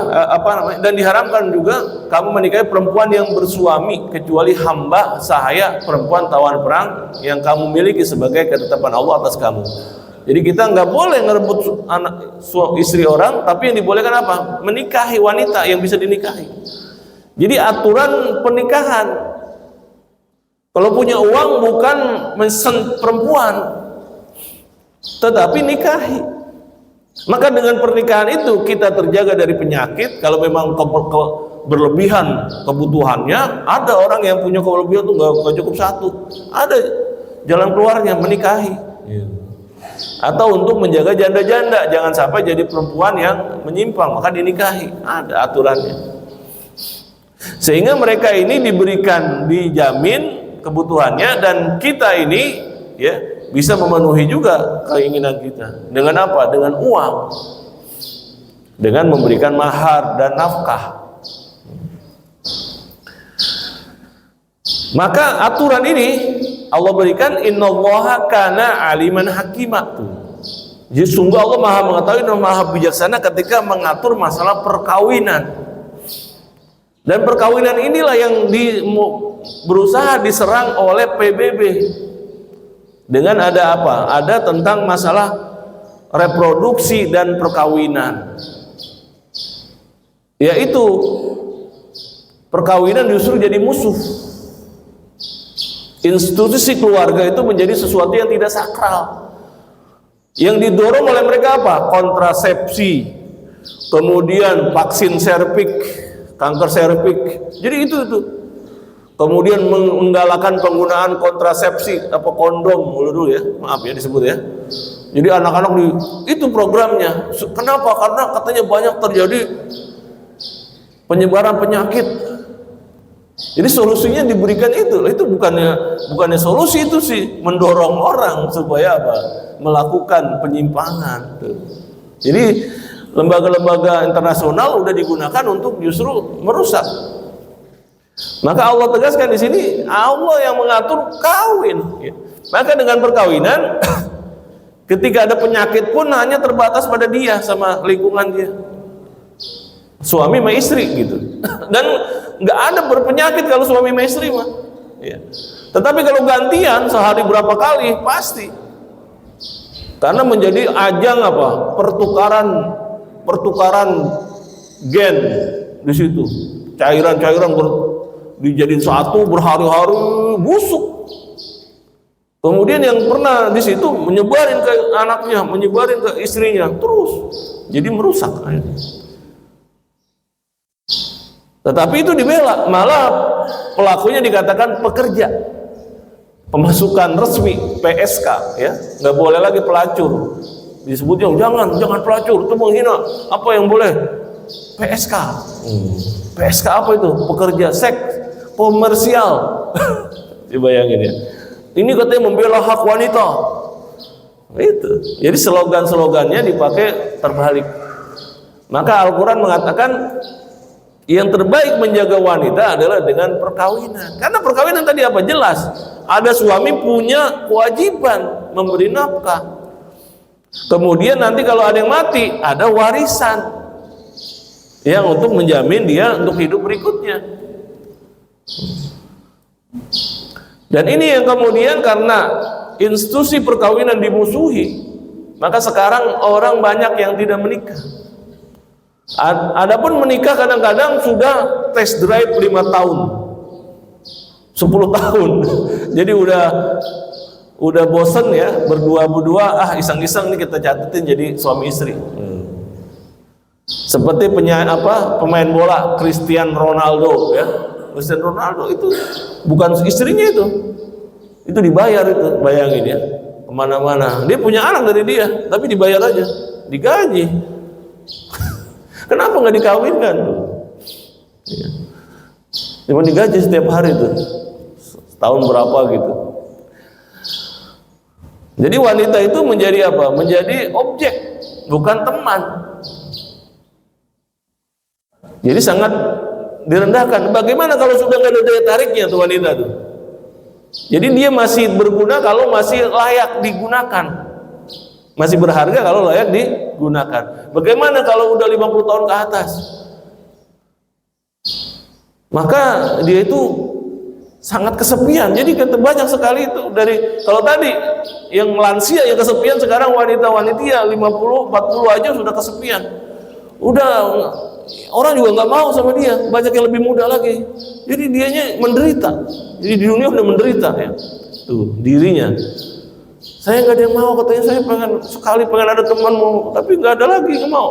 B: dan diharamkan juga kamu menikahi perempuan yang bersuami kecuali hamba sahaya perempuan tawan perang yang kamu miliki sebagai ketetapan Allah atas kamu. Jadi kita nggak boleh ngerebut istri orang, tapi yang dibolehkan apa? Menikahi wanita yang bisa dinikahi. Jadi aturan pernikahan, kalau punya uang bukan mesen perempuan, tetapi nikahi. Maka dengan pernikahan itu kita terjaga dari penyakit. Kalau memang berlebihan kebutuhannya, ada orang yang punya kelebihan tuh nggak cukup satu, ada jalan keluarnya menikahi. Atau untuk menjaga janda-janda, jangan sampai jadi perempuan yang menyimpang, maka dinikahi. Ada aturannya. Sehingga mereka ini dijamin kebutuhannya dan kita ini ya bisa memenuhi juga keinginan kita. Dengan apa? Dengan uang. Dengan memberikan mahar dan nafkah. Maka aturan ini Allah berikan innallaha kana aliman hakimah. Jadi sungguh Allah Maha mengetahui dan Maha bijaksana ketika mengatur masalah perkawinan. Dan perkawinan inilah yang berusaha diserang oleh PBB. Dengan ada apa? Ada tentang masalah reproduksi dan perkawinan. Yaitu perkawinan justru jadi musuh. Institusi keluarga itu menjadi sesuatu yang tidak sakral. Yang didorong oleh mereka apa? Kontrasepsi, kemudian vaksin serviks, kanker serviks. Jadi itu. Kemudian menggalakkan penggunaan kontrasepsi, apa kondom dulu ya, maaf ya disebut ya. Jadi anak-anak itu programnya. Kenapa? Karena katanya banyak terjadi penyebaran penyakit. Jadi solusinya diberikan itu bukannya solusi itu sih, mendorong orang supaya apa? Melakukan penyimpangan. Jadi lembaga-lembaga internasional udah digunakan untuk justru merusak. Maka Allah tegaskan di sini, Allah yang mengatur kawin. Maka dengan perkawinan, ketika ada penyakit pun hanya terbatas pada dia sama lingkungan dia. Suami sama istri gitu. Dan nggak ada berpenyakit kalau suami sama istri mah. Ya. Tetapi kalau gantian sehari berapa kali pasti. Karena menjadi ajang apa? Pertukaran gen di situ. Cairan-cairan dijadiin satu berhari-hari busuk. Kemudian yang pernah di situ menyebarin ke anaknya, menyebarin ke istrinya, terus jadi merusak. Tetapi itu dibela, malah pelakunya dikatakan pekerja, pemasukan resmi PSK, ya, nggak boleh lagi pelacur. Disebutnya jangan pelacur, itu menghina. Apa yang boleh? PSK. PSK apa itu? Pekerja seks komersial. Dibayangin ya. Ini katanya membela hak wanita. Itu. Jadi slogan-slogannya dipakai terbalik. Maka Al-Quran mengatakan yang terbaik menjaga wanita adalah dengan perkawinan. Karena perkawinan tadi apa? Jelas. Ada suami punya kewajiban memberi nafkah. Kemudian nanti kalau ada yang mati, ada warisan yang untuk menjamin dia untuk hidup berikutnya. Dan ini yang kemudian karena institusi perkawinan dimusuhi, maka sekarang orang banyak yang tidak menikah. Adapun menikah kadang-kadang sudah test drive 5 tahun 10 tahun jadi udah bosen ya berdua iseng-iseng nih kita catetin jadi suami istri. Seperti pemain bola Cristiano Ronaldo ya. Cristiano Ronaldo itu bukan istrinya itu dibayar itu, bayangin ya, kemana-mana dia punya anak dari dia tapi dibayar aja, digaji. Kenapa nggak dikawinkan? Ya. Cuma digaji setiap hari tuh, tahun berapa gitu. Jadi wanita itu menjadi apa? Menjadi objek, bukan teman. Jadi sangat direndahkan. Bagaimana kalau sudah nggak ada daya tariknya tuh wanita tuh? Jadi dia masih berguna kalau masih layak digunakan. Masih berharga kalau layak digunakan. Bagaimana kalau udah 50 tahun ke atas? Maka dia itu sangat kesepian. Jadi banyak sekali itu dari kalau tadi yang lansia yang kesepian, sekarang wanita-wanita ya 50, 40 aja sudah kesepian. Udah orang juga nggak mau sama dia, banyak yang lebih muda lagi. Jadi dianya menderita. Jadi di dunia udah menderita ya. Tuh dirinya. Saya nggak ada yang mau, katanya saya pengen ada temanmu, tapi nggak ada lagi, nggak mau.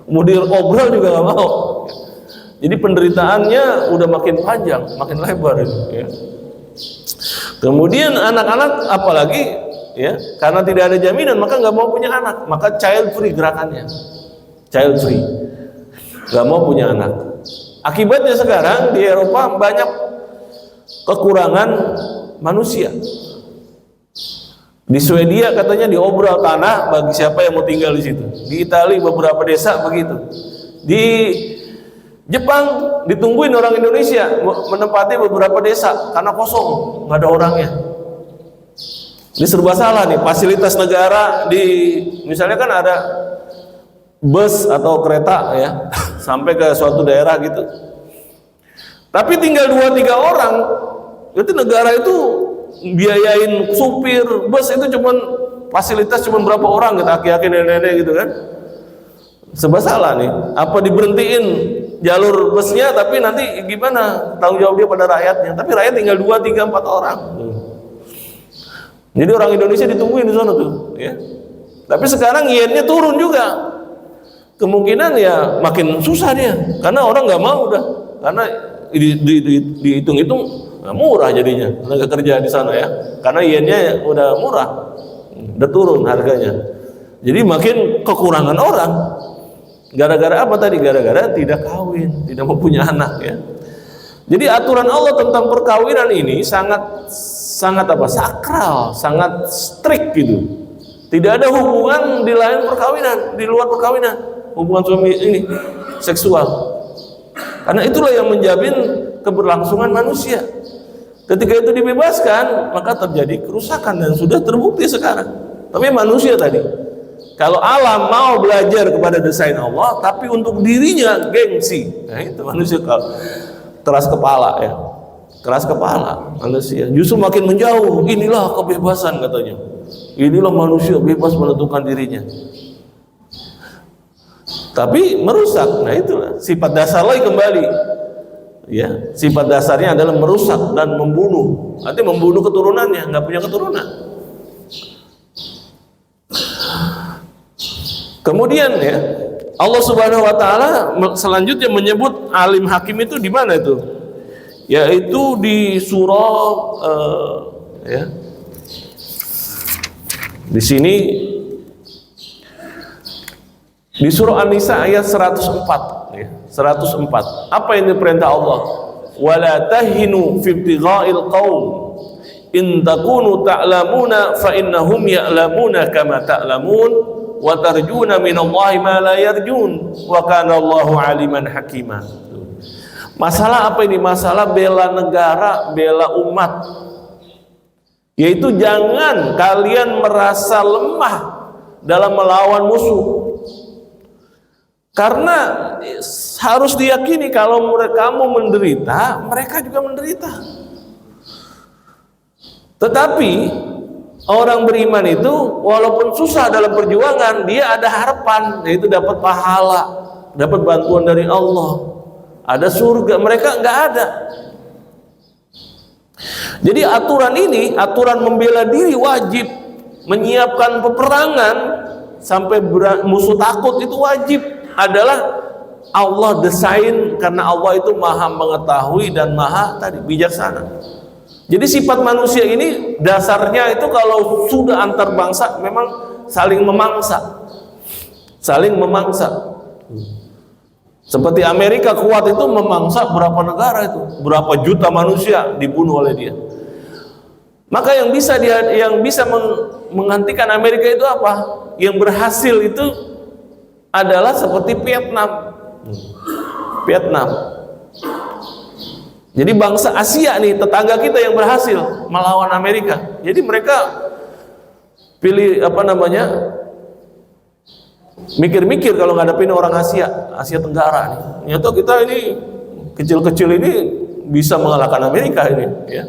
B: Mau diobrol juga nggak mau. Jadi penderitaannya udah makin panjang, makin lebar ya. Kemudian anak-anak apalagi ya, karena tidak ada jaminan maka nggak mau punya anak, maka child free gerakannya, child free, nggak mau punya anak. Akibatnya sekarang di Eropa banyak kekurangan manusia. Di Swedia katanya diobrol tanah bagi siapa yang mau tinggal di situ. Di Italia beberapa desa begitu. Di Jepang ditungguin orang Indonesia menempati beberapa desa karena kosong, nggak ada orangnya. Ini serba salah nih, fasilitas negara di misalnya kan ada bus atau kereta ya sampai ke suatu daerah gitu. Tapi tinggal 2-3 orang, itu negara itu biayain supir bus itu cuman fasilitas cuman berapa orang gitu, aki-aki nenek-nenek gitu kan. Serba salah nih. Apa diberhentiin jalur busnya, tapi nanti gimana tanggung jawab dia pada rakyatnya? Tapi rakyat tinggal 2, 3, 4 orang. Jadi orang Indonesia ditungguin di sana tuh, ya. Tapi sekarang yennya turun juga. Kemungkinan ya makin susah dia, karena orang nggak mau udah, karena dihitung-hitung murah jadinya tenaga kerja di sana ya, karena yennya udah murah, udah turun harganya. Jadi makin kekurangan orang. Gara-gara apa tadi? Gara-gara tidak kawin, tidak mempunyai anak ya. Jadi aturan Allah tentang perkawinan ini sangat apa? Sakral, sangat strict gitu. Tidak ada hubungan di lain perkawinan, di luar perkawinan, hubungan suami ini seksual. Karena itulah yang menjamin keberlangsungan manusia. Ketika itu dibebaskan, maka terjadi kerusakan dan sudah terbukti sekarang. Tapi manusia tadi, kalau alam mau belajar kepada desain Allah, tapi untuk dirinya gengsi. Nah itu manusia keras kepala ya, keras kepala manusia. Justru makin menjauh. Inilah kebebasan katanya. Inilah manusia bebas menentukan dirinya. Tapi merusak. Nah itulah sifat dasar lagi kembali. Ya, sifat dasarnya adalah merusak dan membunuh. Artinya membunuh keturunannya, nggak punya keturunan. Kemudian ya, Allah Subhanahu wa taala selanjutnya menyebut alim hakim itu di mana itu? Yaitu di surah ya. Di sini di surah An-Nisa ayat 104 ya, 104. Apa ini perintah Allah? Wala tahinu fi ibtigha'il qaum in takunu ta'lamuna fa innahum ya'lamuna kama ta'lamun wa tarjuna minallahi ma la yarjun wa kana Allahu aliman hakima. Masalah apa ini? Masalah bela negara, bela umat. Yaitu jangan kalian merasa lemah dalam melawan musuh. Karena harus diyakini kalau kamu menderita, mereka juga menderita. Tetapi orang beriman itu walaupun susah dalam perjuangan, dia ada harapan, yaitu dapat pahala, dapat bantuan dari Allah, ada surga. Mereka nggak ada. Jadi aturan ini, aturan membela diri wajib, menyiapkan peperangan sampai musuh takut itu wajib, adalah Allah desain, karena Allah itu maha mengetahui dan maha bijaksana. Jadi sifat manusia ini dasarnya itu kalau sudah antar bangsa memang saling memangsa. Saling memangsa. Seperti Amerika kuat itu memangsa berapa negara itu, berapa juta manusia dibunuh oleh dia. Maka yang bisa menggantikan Amerika itu apa? Yang berhasil itu adalah seperti Vietnam. Jadi bangsa Asia nih, tetangga kita yang berhasil melawan Amerika. Jadi mereka pilih mikir-mikir kalau ngadepin orang Asia Tenggara nih. Nyata kita ini kecil-kecil ini bisa mengalahkan Amerika ini, ya.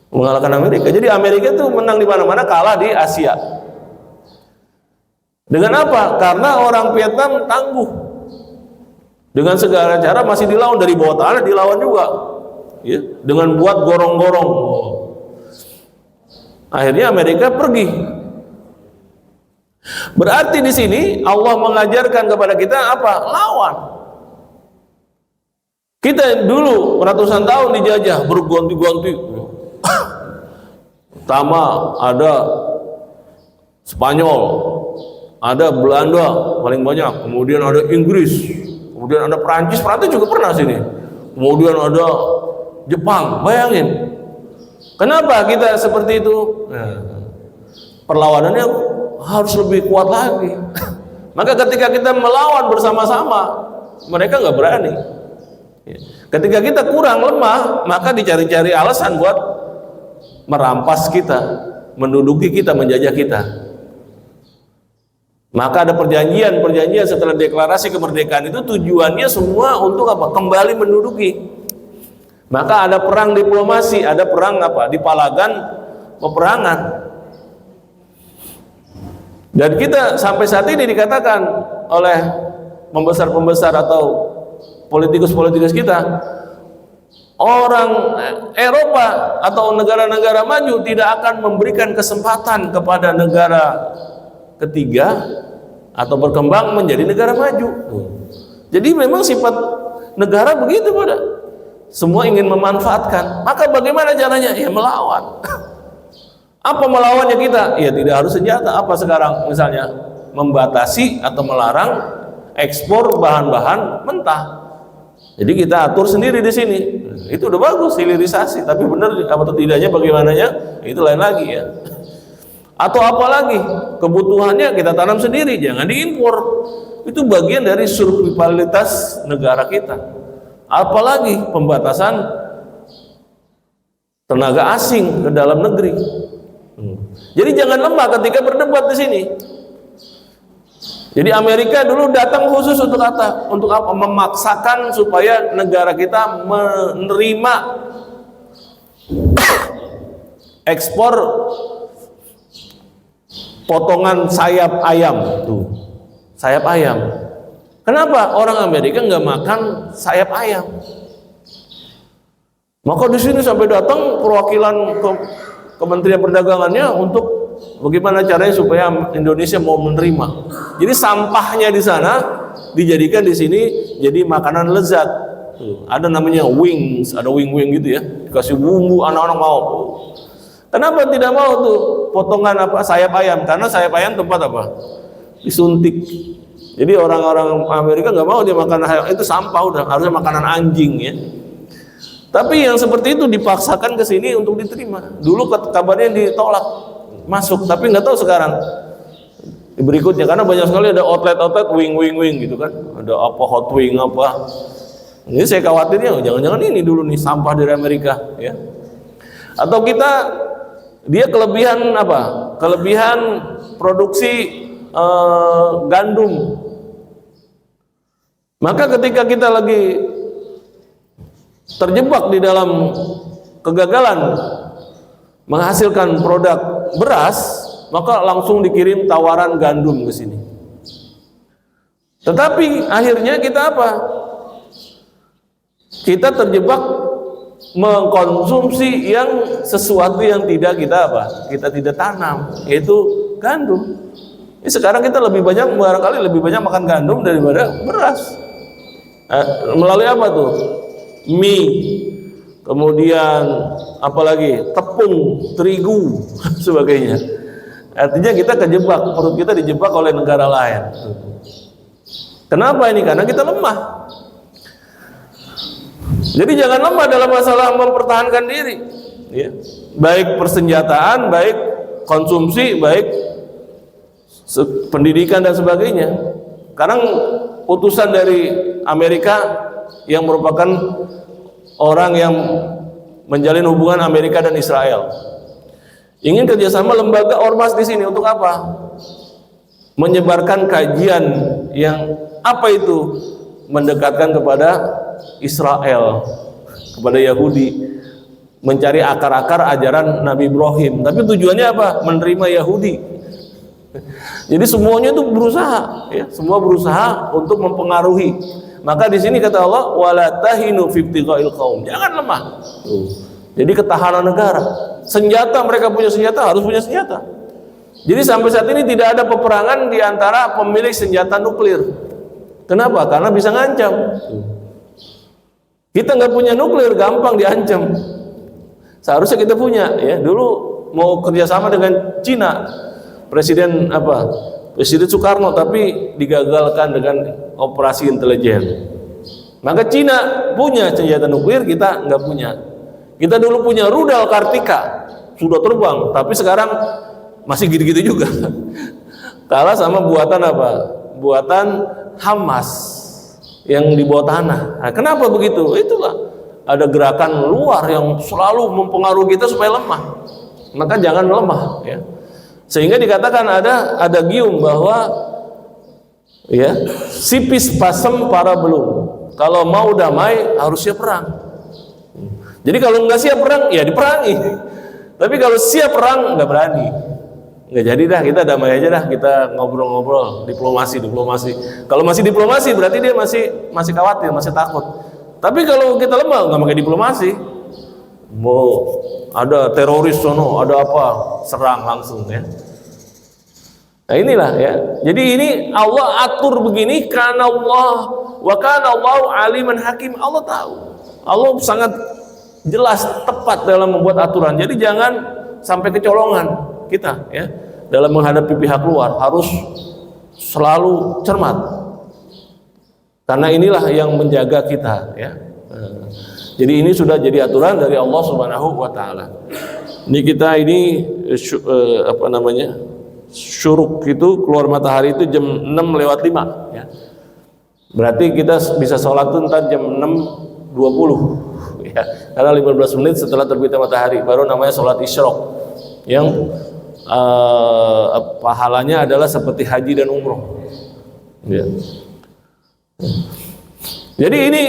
B: Mengalahkan Amerika. Jadi Amerika itu menang di mana-mana, kalah di Asia. Dengan apa? Karena orang Vietnam tangguh. Dengan segala cara masih dilawan, dari bawah tanah dilawan juga. Ya, dengan buat gorong-gorong. Akhirnya Amerika pergi. Berarti di sini Allah mengajarkan kepada kita apa? Lawan. Kita dulu ratusan tahun dijajah, berganti-ganti. Pertama ada Spanyol, ada Belanda paling banyak, kemudian ada Inggris, kemudian ada Prancis juga pernah sini, kemudian ada Jepang. Bayangin, kenapa kita seperti itu? Nah, perlawanannya harus lebih kuat lagi. Maka ketika kita melawan bersama-sama, mereka nggak berani. Ketika kita kurang lemah, maka dicari-cari alasan buat merampas kita, menduduki kita, menjajah kita. Maka ada perjanjian setelah deklarasi kemerdekaan itu tujuannya semua untuk apa? Kembali menduduki. Maka ada perang diplomasi, ada perang di palagan peperangan. Dan kita sampai saat ini dikatakan oleh pembesar-pembesar atau politikus-politikus kita, orang Eropa atau negara-negara maju tidak akan memberikan kesempatan kepada negara ketiga atau berkembang menjadi negara maju. Jadi memang sifat negara begitu, pada semua ingin memanfaatkan. Maka bagaimana caranya? Ya melawan. Apa melawannya kita? Ya tidak harus senjata. Apa sekarang? Misalnya membatasi atau melarang ekspor bahan-bahan mentah. Jadi kita atur sendiri di sini. Itu udah bagus, hilirisasi. Tapi benar atau tidaknya bagaimananya? Itu lain lagi ya. Atau apalagi kebutuhannya kita tanam sendiri, jangan diimpor. Itu bagian dari survivalitas negara kita. Apalagi pembatasan tenaga asing ke dalam negeri. Jadi jangan lemah ketika berdebat di sini. Jadi Amerika dulu datang khusus untuk apa? Untuk apa? Memaksakan supaya negara kita menerima ekspor potongan sayap ayam. Tuh, sayap ayam. Kenapa orang Amerika nggak makan sayap ayam? Maka di sini sampai datang perwakilan Kementerian Perdagangannya untuk bagaimana caranya supaya Indonesia mau menerima. Jadi sampahnya di sana dijadikan di sini jadi makanan lezat. Ada namanya wings, ada wing-wing gitu ya. Dikasih bumbu, anak-anak mau. Kenapa tidak mau tuh potongan apa sayap ayam? Karena sayap ayam tempat apa? Disuntik. Jadi orang-orang Amerika nggak mau dia makan ayam, itu sampah, udah harusnya makanan anjing ya. Tapi yang seperti itu dipaksakan ke sini untuk diterima. Dulu kabarnya ditolak masuk, tapi nggak tahu sekarang berikutnya, karena banyak sekali ada outlet wing gitu kan, ada apa hot wing apa. Ini saya khawatirnya jangan-jangan ini dulu nih sampah dari Amerika ya. Atau kita dia kelebihan apa? Kelebihan produksi gandum. Maka ketika kita lagi terjebak di dalam kegagalan menghasilkan produk beras, maka langsung dikirim tawaran gandum ke sini. Tetapi akhirnya kita apa? Kita terjebak mengkonsumsi yang sesuatu yang tidak kita apa? Kita tidak tanam, yaitu gandum. Ini sekarang kita lebih banyak, barangkali lebih banyak makan gandum daripada beras. Melalui apa tuh? Mie, kemudian apalagi tepung, terigu, sebagainya. Artinya kita kejebak, perut kita dijebak oleh negara lain. Kenapa ini? Karena kita lemah. Jadi jangan lemah dalam masalah mempertahankan diri, ya. Baik persenjataan, baik konsumsi, baik pendidikan dan sebagainya. Sekarang utusan dari Amerika yang merupakan orang yang menjalin hubungan Amerika dan Israel ingin kerjasama lembaga ormas di sini untuk apa? Menyebarkan kajian yang apa itu? Mendekatkan kepada Israel, kepada Yahudi, mencari akar-akar ajaran Nabi Ibrahim. Tapi tujuannya apa? Menerima Yahudi. Jadi semuanya itu berusaha, ya, semua berusaha untuk mempengaruhi. Maka di sini kata Allah, wala tahinu fi ibtigha'il qaum. Jangan lemah. Jadi ketahanan negara. Senjata, mereka punya senjata, harus punya senjata. Jadi sampai saat ini tidak ada peperangan di antara pemilik senjata nuklir. Kenapa? Karena bisa ngancam. Kita nggak punya nuklir, gampang diancam. Seharusnya kita punya, ya. Dulu mau kerjasama dengan Cina, Presiden Soekarno, tapi digagalkan dengan operasi intelijen. Maka Cina punya senjata nuklir, kita nggak punya. Kita dulu punya rudal Kartika, sudah terbang, tapi sekarang masih gitu-gitu juga. Kalah sama buatan apa? Buatan Hamas yang di bawah tanah. Nah, kenapa begitu? Itulah ada gerakan luar yang selalu mempengaruhi kita supaya lemah. Maka jangan lemah, ya. Sehingga dikatakan ada adagium bahwa ya, sipis pasem para belum. Kalau mau damai harus siap perang. Jadi kalau nggak siap perang ya diperangi. Tapi kalau siap perang nggak berani.
A: Nggak jadi dah, kita damai aja dah, kita ngobrol-ngobrol, diplomasi. Kalau masih diplomasi berarti dia masih khawatir, masih takut. Tapi kalau kita lemah, nggak pakai diplomasi, mau ada teroris sono, ada apa, serang langsung ya. Nah inilah ya. Jadi ini Allah atur begini karena Allah wa kana Allahu aliman hakim. Allah tahu. Allah sangat jelas, tepat dalam membuat aturan. Jadi jangan sampai kecolongan kita ya dalam menghadapi pihak luar, harus selalu cermat. Karena inilah yang menjaga kita ya. Jadi ini sudah jadi aturan dari Allah Subhanahu wa taala. Ini kita apa namanya? Syuruk itu keluar matahari itu jam 6:05 ya. Berarti kita bisa sholat tuh ntar jam 6:20 ya. Karena 15 menit setelah terbitnya matahari baru namanya sholat isyraq yang pahalanya adalah seperti haji dan umroh ya. Jadi ini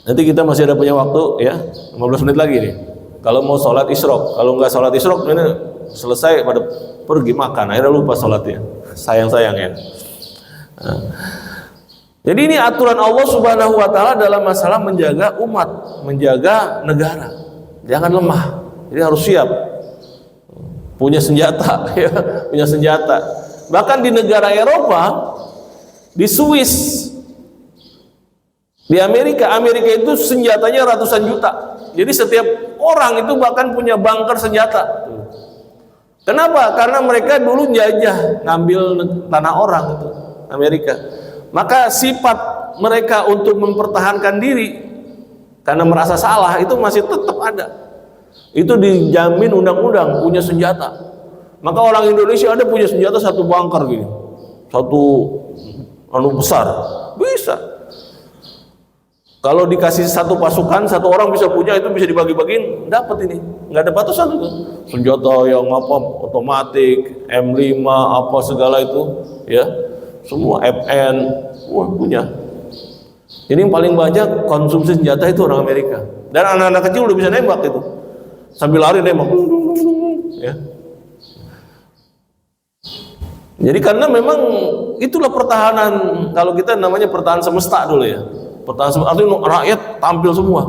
A: nanti kita masih ada punya waktu ya, 15 menit lagi nih. Kalau mau sholat isyraq, kalau nggak sholat isyraq ini selesai pada pergi makan, akhirnya lupa sholatnya, sayang-sayang ya. Nah, jadi ini aturan Allah Subhanahu wa taala dalam masalah menjaga umat, menjaga negara. Jangan lemah. Jadi harus siap. Punya senjata ya, punya senjata. Bahkan di negara Eropa, di Swiss, di Amerika itu senjatanya ratusan juta. Jadi setiap orang itu bahkan punya bunker senjata. Kenapa? Karena mereka dulu jajah, ngambil tanah orang itu, Amerika. Maka sifat mereka untuk mempertahankan diri karena merasa salah itu masih tetap ada. Itu dijamin undang-undang, punya senjata. Maka orang Indonesia ada punya senjata satu bunker gini, satu besar, bisa. Kalau dikasih satu pasukan, satu orang bisa punya, itu bisa dibagi-bagiin, dapat ini. Nggak ada batasan itu. Senjata yang apa, otomatik, M5, apa segala itu, ya. Semua FN, wah punya. Ini yang paling banyak konsumsi senjata itu orang Amerika. Dan anak-anak kecil udah bisa nembak itu. Sambil lari nembak. Ya. Jadi karena memang itulah pertahanan, kalau kita namanya pertahanan semesta dulu ya. Pertahanan semesta artinya rakyat tampil semua.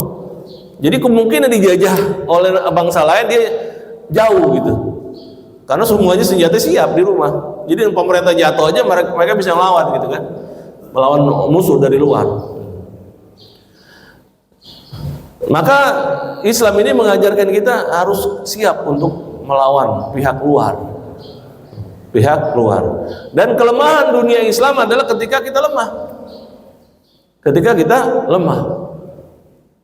A: Jadi kemungkinan dijajah oleh bangsa lain dia jauh gitu. Karena semuanya senjata siap di rumah. Jadi pemerintah jatuh aja mereka bisa melawan gitu kan. Melawan musuh dari luar. Maka Islam ini mengajarkan kita harus siap untuk melawan pihak luar. Pihak luar. Dan kelemahan dunia Islam adalah ketika kita lemah. Ketika kita lemah,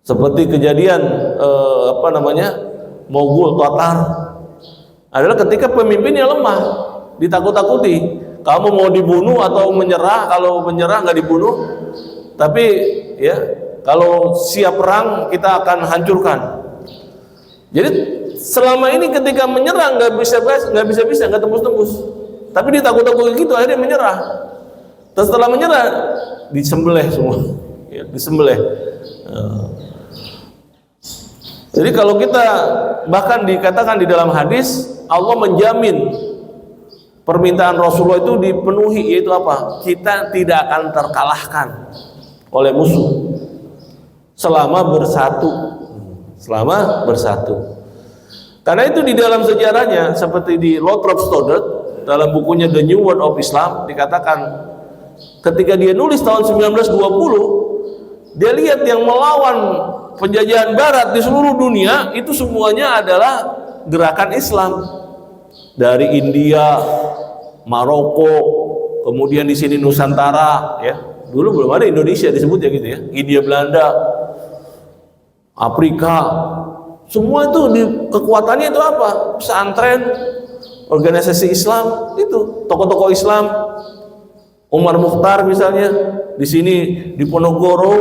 A: seperti kejadian Mogul Tatar, adalah ketika pemimpinnya lemah, ditakut-takuti. Kamu mau dibunuh atau menyerah? Kalau menyerah nggak dibunuh, tapi ya kalau siap perang kita akan hancurkan. Jadi selama ini ketika menyerah nggak bisa nggak tembus-tembus. Tapi ditakut-takuti gitu akhirnya menyerah. Terus setelah menyerah disembelih semua, ya, disembelih. Jadi kalau kita bahkan dikatakan di dalam hadis Allah menjamin permintaan Rasulullah itu dipenuhi, yaitu apa? Kita tidak akan terkalahkan oleh musuh selama bersatu, selama bersatu. Karena itu di dalam sejarahnya seperti di Lothrop Stoddard dalam bukunya The New World of Islam dikatakan ketika dia nulis tahun 1920, dia lihat yang melawan penjajahan barat di seluruh dunia itu semuanya adalah gerakan Islam. Dari India, Maroko, kemudian di sini Nusantara, ya. Dulu belum ada Indonesia disebut ya gitu ya. India, Belanda, Afrika, semua itu kekuatannya itu apa? Pesantren, organisasi Islam, itu tokoh-tokoh Islam. Umar Mukhtar misalnya di sini di Ponorogo,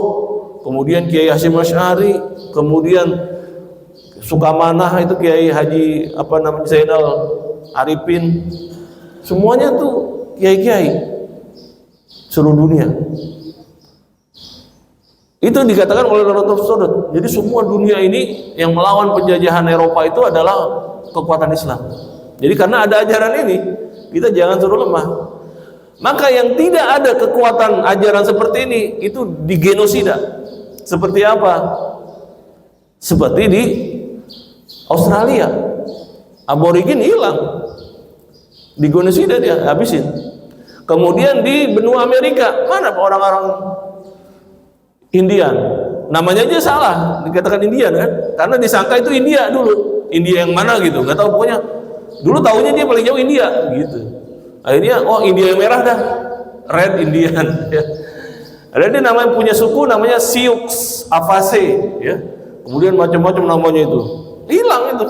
A: kemudian Kiai Hasyim Asy'ari, kemudian Sukamanah itu Kiai Haji Zainal Arifin, semuanya tuh kiai-kiai seluruh dunia. Itu dikatakan oleh Lothrop Stoddard. Jadi semua dunia ini yang melawan penjajahan Eropa itu adalah kekuatan Islam. Jadi karena ada ajaran ini, kita jangan suruh lemah. Maka yang tidak ada kekuatan ajaran seperti ini itu digenosida. Seperti apa? Seperti di Australia, aborigin hilang, digenosida, dia habisin. Kemudian di benua Amerika, mana orang-orang Indian? Namanya aja salah, dikatakan Indian kan? Karena disangka itu India dulu. India yang mana gitu? Nggak tahu, pokoknya dulu tahunya dia paling jauh India gitu. Akhirnya oh India yang merah dah, Red Indian. Ya. Ada dia namanya punya suku namanya Sioux Avase, ya. Kemudian macam-macam namanya itu, hilang itu.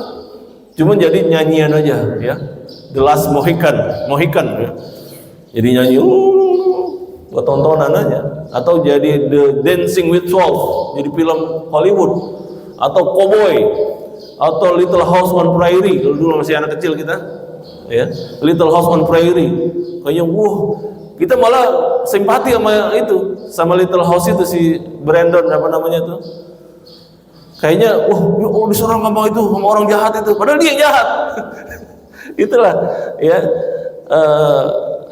A: Cuma jadi nyanyian aja, ya. The Last Mohican, ya. Jadi nyanyi, buat tontonan aja. Atau jadi The Dancing with Wolves, jadi film Hollywood. Atau Cowboy, atau Little House on Prairie, kalau dulu masih anak kecil kita, ya. Little House on Prairie, kayaknya kita malah simpati sama itu, sama Little House itu, si Brandon apa namanya itu. Kayaknya diserang sama itu, sama orang jahat itu, padahal dia yang jahat. Itulah ya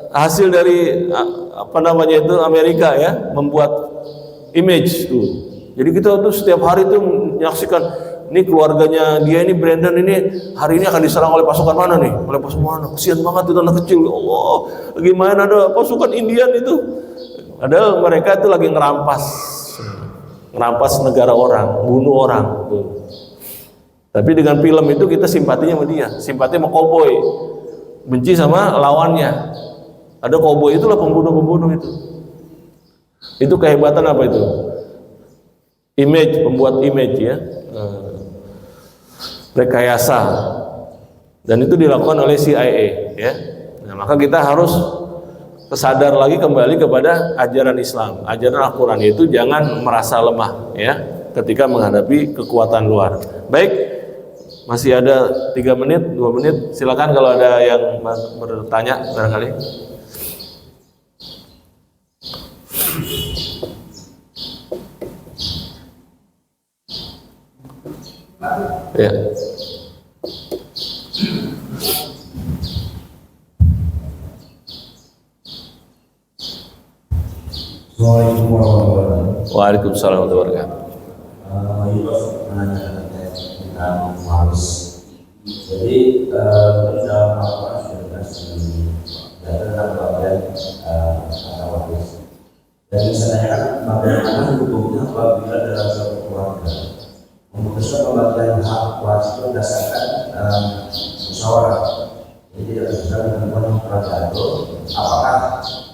A: hasil dari apa namanya itu Amerika, ya, membuat image tuh. Jadi kita tuh setiap hari tuh menyaksikan, ini keluarganya dia ini Brandon ini hari ini akan diserang oleh pasukan mana nih? Oleh pasukan mana? Kesian banget itu anak kecil. Ya Allah, gimana ada pasukan Indian itu? Padahal mereka itu lagi ngerampas negara orang, bunuh orang. Tuh. Tapi dengan film itu kita simpatinya sama dia, simpati sama koboi, benci sama lawannya. Ada koboi itulah pembunuh-pembunuh itu. Itu kehebatan apa itu? Image, pembuat image, ya. Rekayasa. Dan itu dilakukan oleh CIA, ya. Nah, maka kita harus sadar lagi kembali kepada ajaran Islam, ajaran Al-Quran, itu jangan merasa lemah, ya, ketika menghadapi kekuatan luar. Baik, masih ada 3 menit, 2 menit, silakan kalau ada yang bertanya barangkali. Ya.
C: Assalamualaikum warahmatullahi wabarakatuh.
A: Waalaikumsalam warahmatullahi wabarakatuh.
C: Itu menanya terkait tentang harus. Jadi dalam Al-Quran sudah jelas tentang bagian kata waris. Dan misalnya kan bagaimana hukumnya apabila dalam suatu keluarga memutuskan pembagian hak waris itu berdasarkan musyawarah. Jadi tidak bisa ditentukan kerajaan itu apakah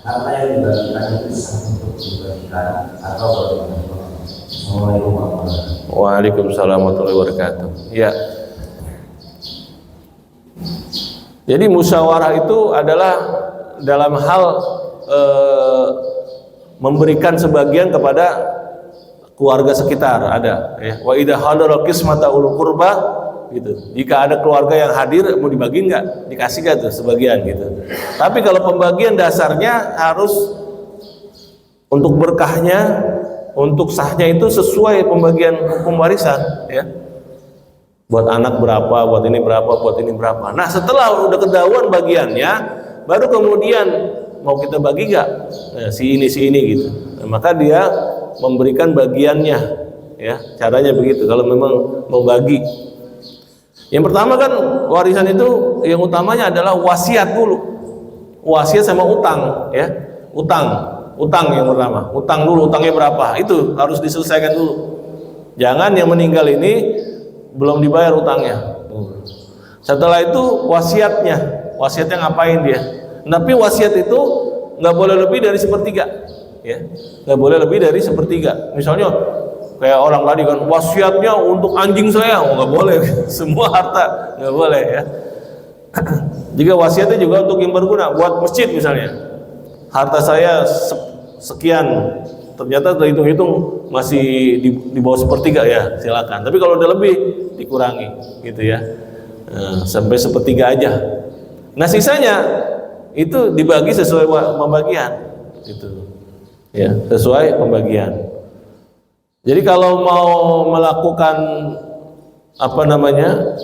C: harta yang dibagikan itu sah untuk dibagikan atau bagaimana? Assalamualaikum warahmatullahi wabarakatuh.
A: Waalaikumsalam warahmatullahi wabarakatuh. Ya. Jadi musyawarah itu adalah dalam hal memberikan sebagian kepada keluarga sekitar, ada, ya. Wa idza hadara qismata ulul qurba, gitu. Jika ada keluarga yang hadir, mau dibagi nggak? Dikasih nggak tuh sebagian, gitu. Tapi kalau pembagian dasarnya harus untuk berkahnya, untuk sahnya itu sesuai pembagian hukum warisan, ya. Buat anak berapa, buat ini berapa, buat ini berapa. Nah, setelah udah ketahuan bagiannya, baru kemudian mau kita bagi nggak? Nah, si ini gitu. Nah, maka dia memberikan bagiannya, ya. Caranya begitu. Kalau memang mau bagi. Yang pertama kan warisan itu yang utamanya adalah wasiat dulu. Wasiat sama utang, ya. Utang yang pertama. Utang dulu, utangnya berapa? Itu harus diselesaikan dulu. Jangan yang meninggal ini belum dibayar utangnya. Setelah itu wasiatnya ngapain dia? Tapi wasiat itu nggak boleh lebih dari 1/3, ya. Nggak boleh lebih dari 1/3. Misalnya kayak orang tadi kan, wasiatnya untuk anjing saya, nggak boleh. Semua harta nggak boleh, ya. Jika wasiatnya juga untuk yang berguna, buat masjid misalnya, harta saya sekian, ternyata terhitung-hitung masih di bawah 1/3, ya silakan. Tapi kalau udah lebih dikurangi, gitu ya, sampai 1/3 aja. Nah sisanya itu dibagi sesuai pembagian, gitu, ya, sesuai pembagian. Jadi kalau mau melakukan apa namanya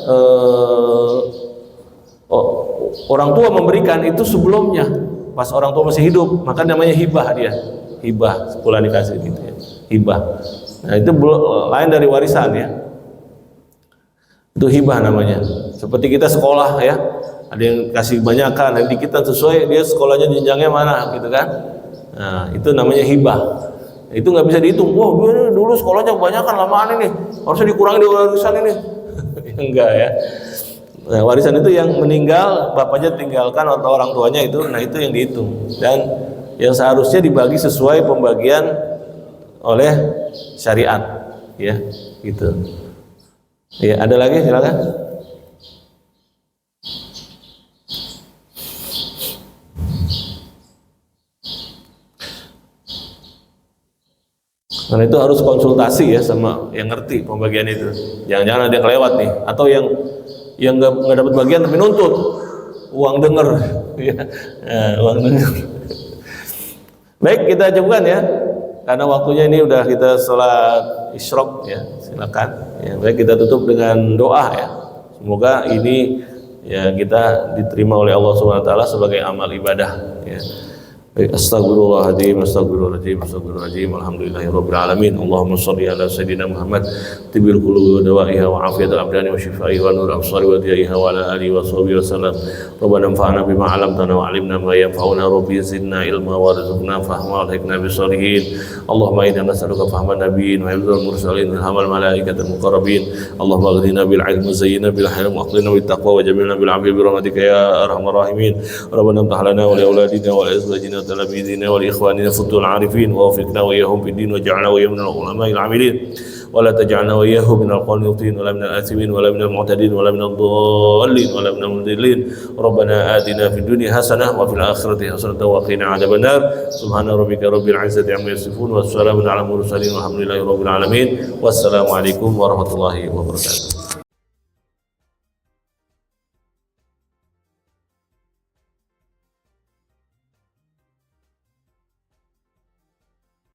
A: orang tua memberikan itu sebelumnya pas orang tua masih hidup, maka namanya hibah dia. Hibah, sebulan dikasih gitu ya. Hibah. Nah, itu lain dari warisan ya. Itu hibah namanya. Seperti kita sekolah ya. Ada yang kasih banyakan, nanti kita sesuai dia sekolahnya jenjangnya mana gitu kan. Nah, itu namanya hibah. Itu nggak bisa dihitung. Wah, gue dulu sekolahnya kebanyakan lamaan ini, harusnya dikurangi dari warisan ini. Enggak ya. Nah, warisan itu yang meninggal, bapaknya tinggalkan atau orang tuanya itu, nah itu yang dihitung. Dan yang seharusnya dibagi sesuai pembagian oleh syariat, ya, gitu. Ya, ada lagi silakan. Karena itu harus konsultasi ya sama yang ngerti pembagian itu. Jangan-jangan ada yang kelewat nih, atau yang nggak dapat bagian tapi nuntut uang denger, ya, uang denger. Baik, kita cukupkan ya, karena waktunya ini udah kita sholat isyraq ya, silakan. Ya, baik, kita tutup dengan doa ya. Semoga ini ya kita diterima oleh Allah Subhanahu Wa Taala sebagai amal ibadah. Ya. Baik, astagfirullahaladzim, astagfirullahaladzim, astagfirullahaladzim, alhamdulillahirabbil alamin. Allahumma shalli ala sayyidina Muhammad tibil qulubi wa dawaiha wa afiyatul abdani wa shifaiha wa nur absari wa diyaiha wa ala alihi wa sahbihi wa sallam. Rabbana anfa'na bima 'allamtana wa 'allimna ma yanfa'una, rabbi zidna ilma wa rizqna fahma wa alhiqna bis salihin. Allahumma inna nas'aluka fahman nabiyyin wa hifdzal mursalin wa hamal malaikatil muqarrabin. Allahumma aghnina bil 'ilmi zayyina bil hilmi wa aqlina bit taqwa wa jamilna bil 'afwi bi rahmatika ya arhamar rahimin. Rabbana amtah lana wa li auladina wa li azwajina تلاميذنا والإخواننا فضل العارفين ووفقنا وإياهم في الدين واجعلنا وإياهم من العلماء العاملين ولا تجعلنا وإياهم من القانطين ولا من الآثمين ولا من المعتدين ولا من الضالين ولا من المضلين. ربنا آتنا في الدنيا حسنة وفي الآخرة حسنة وقنا عذاب النار. سبحان ربك رب العزة عما يصفون والسلام على المرسلين والحمد لله رب العالمين والسلام عليكم ورحمة الله وبركاته.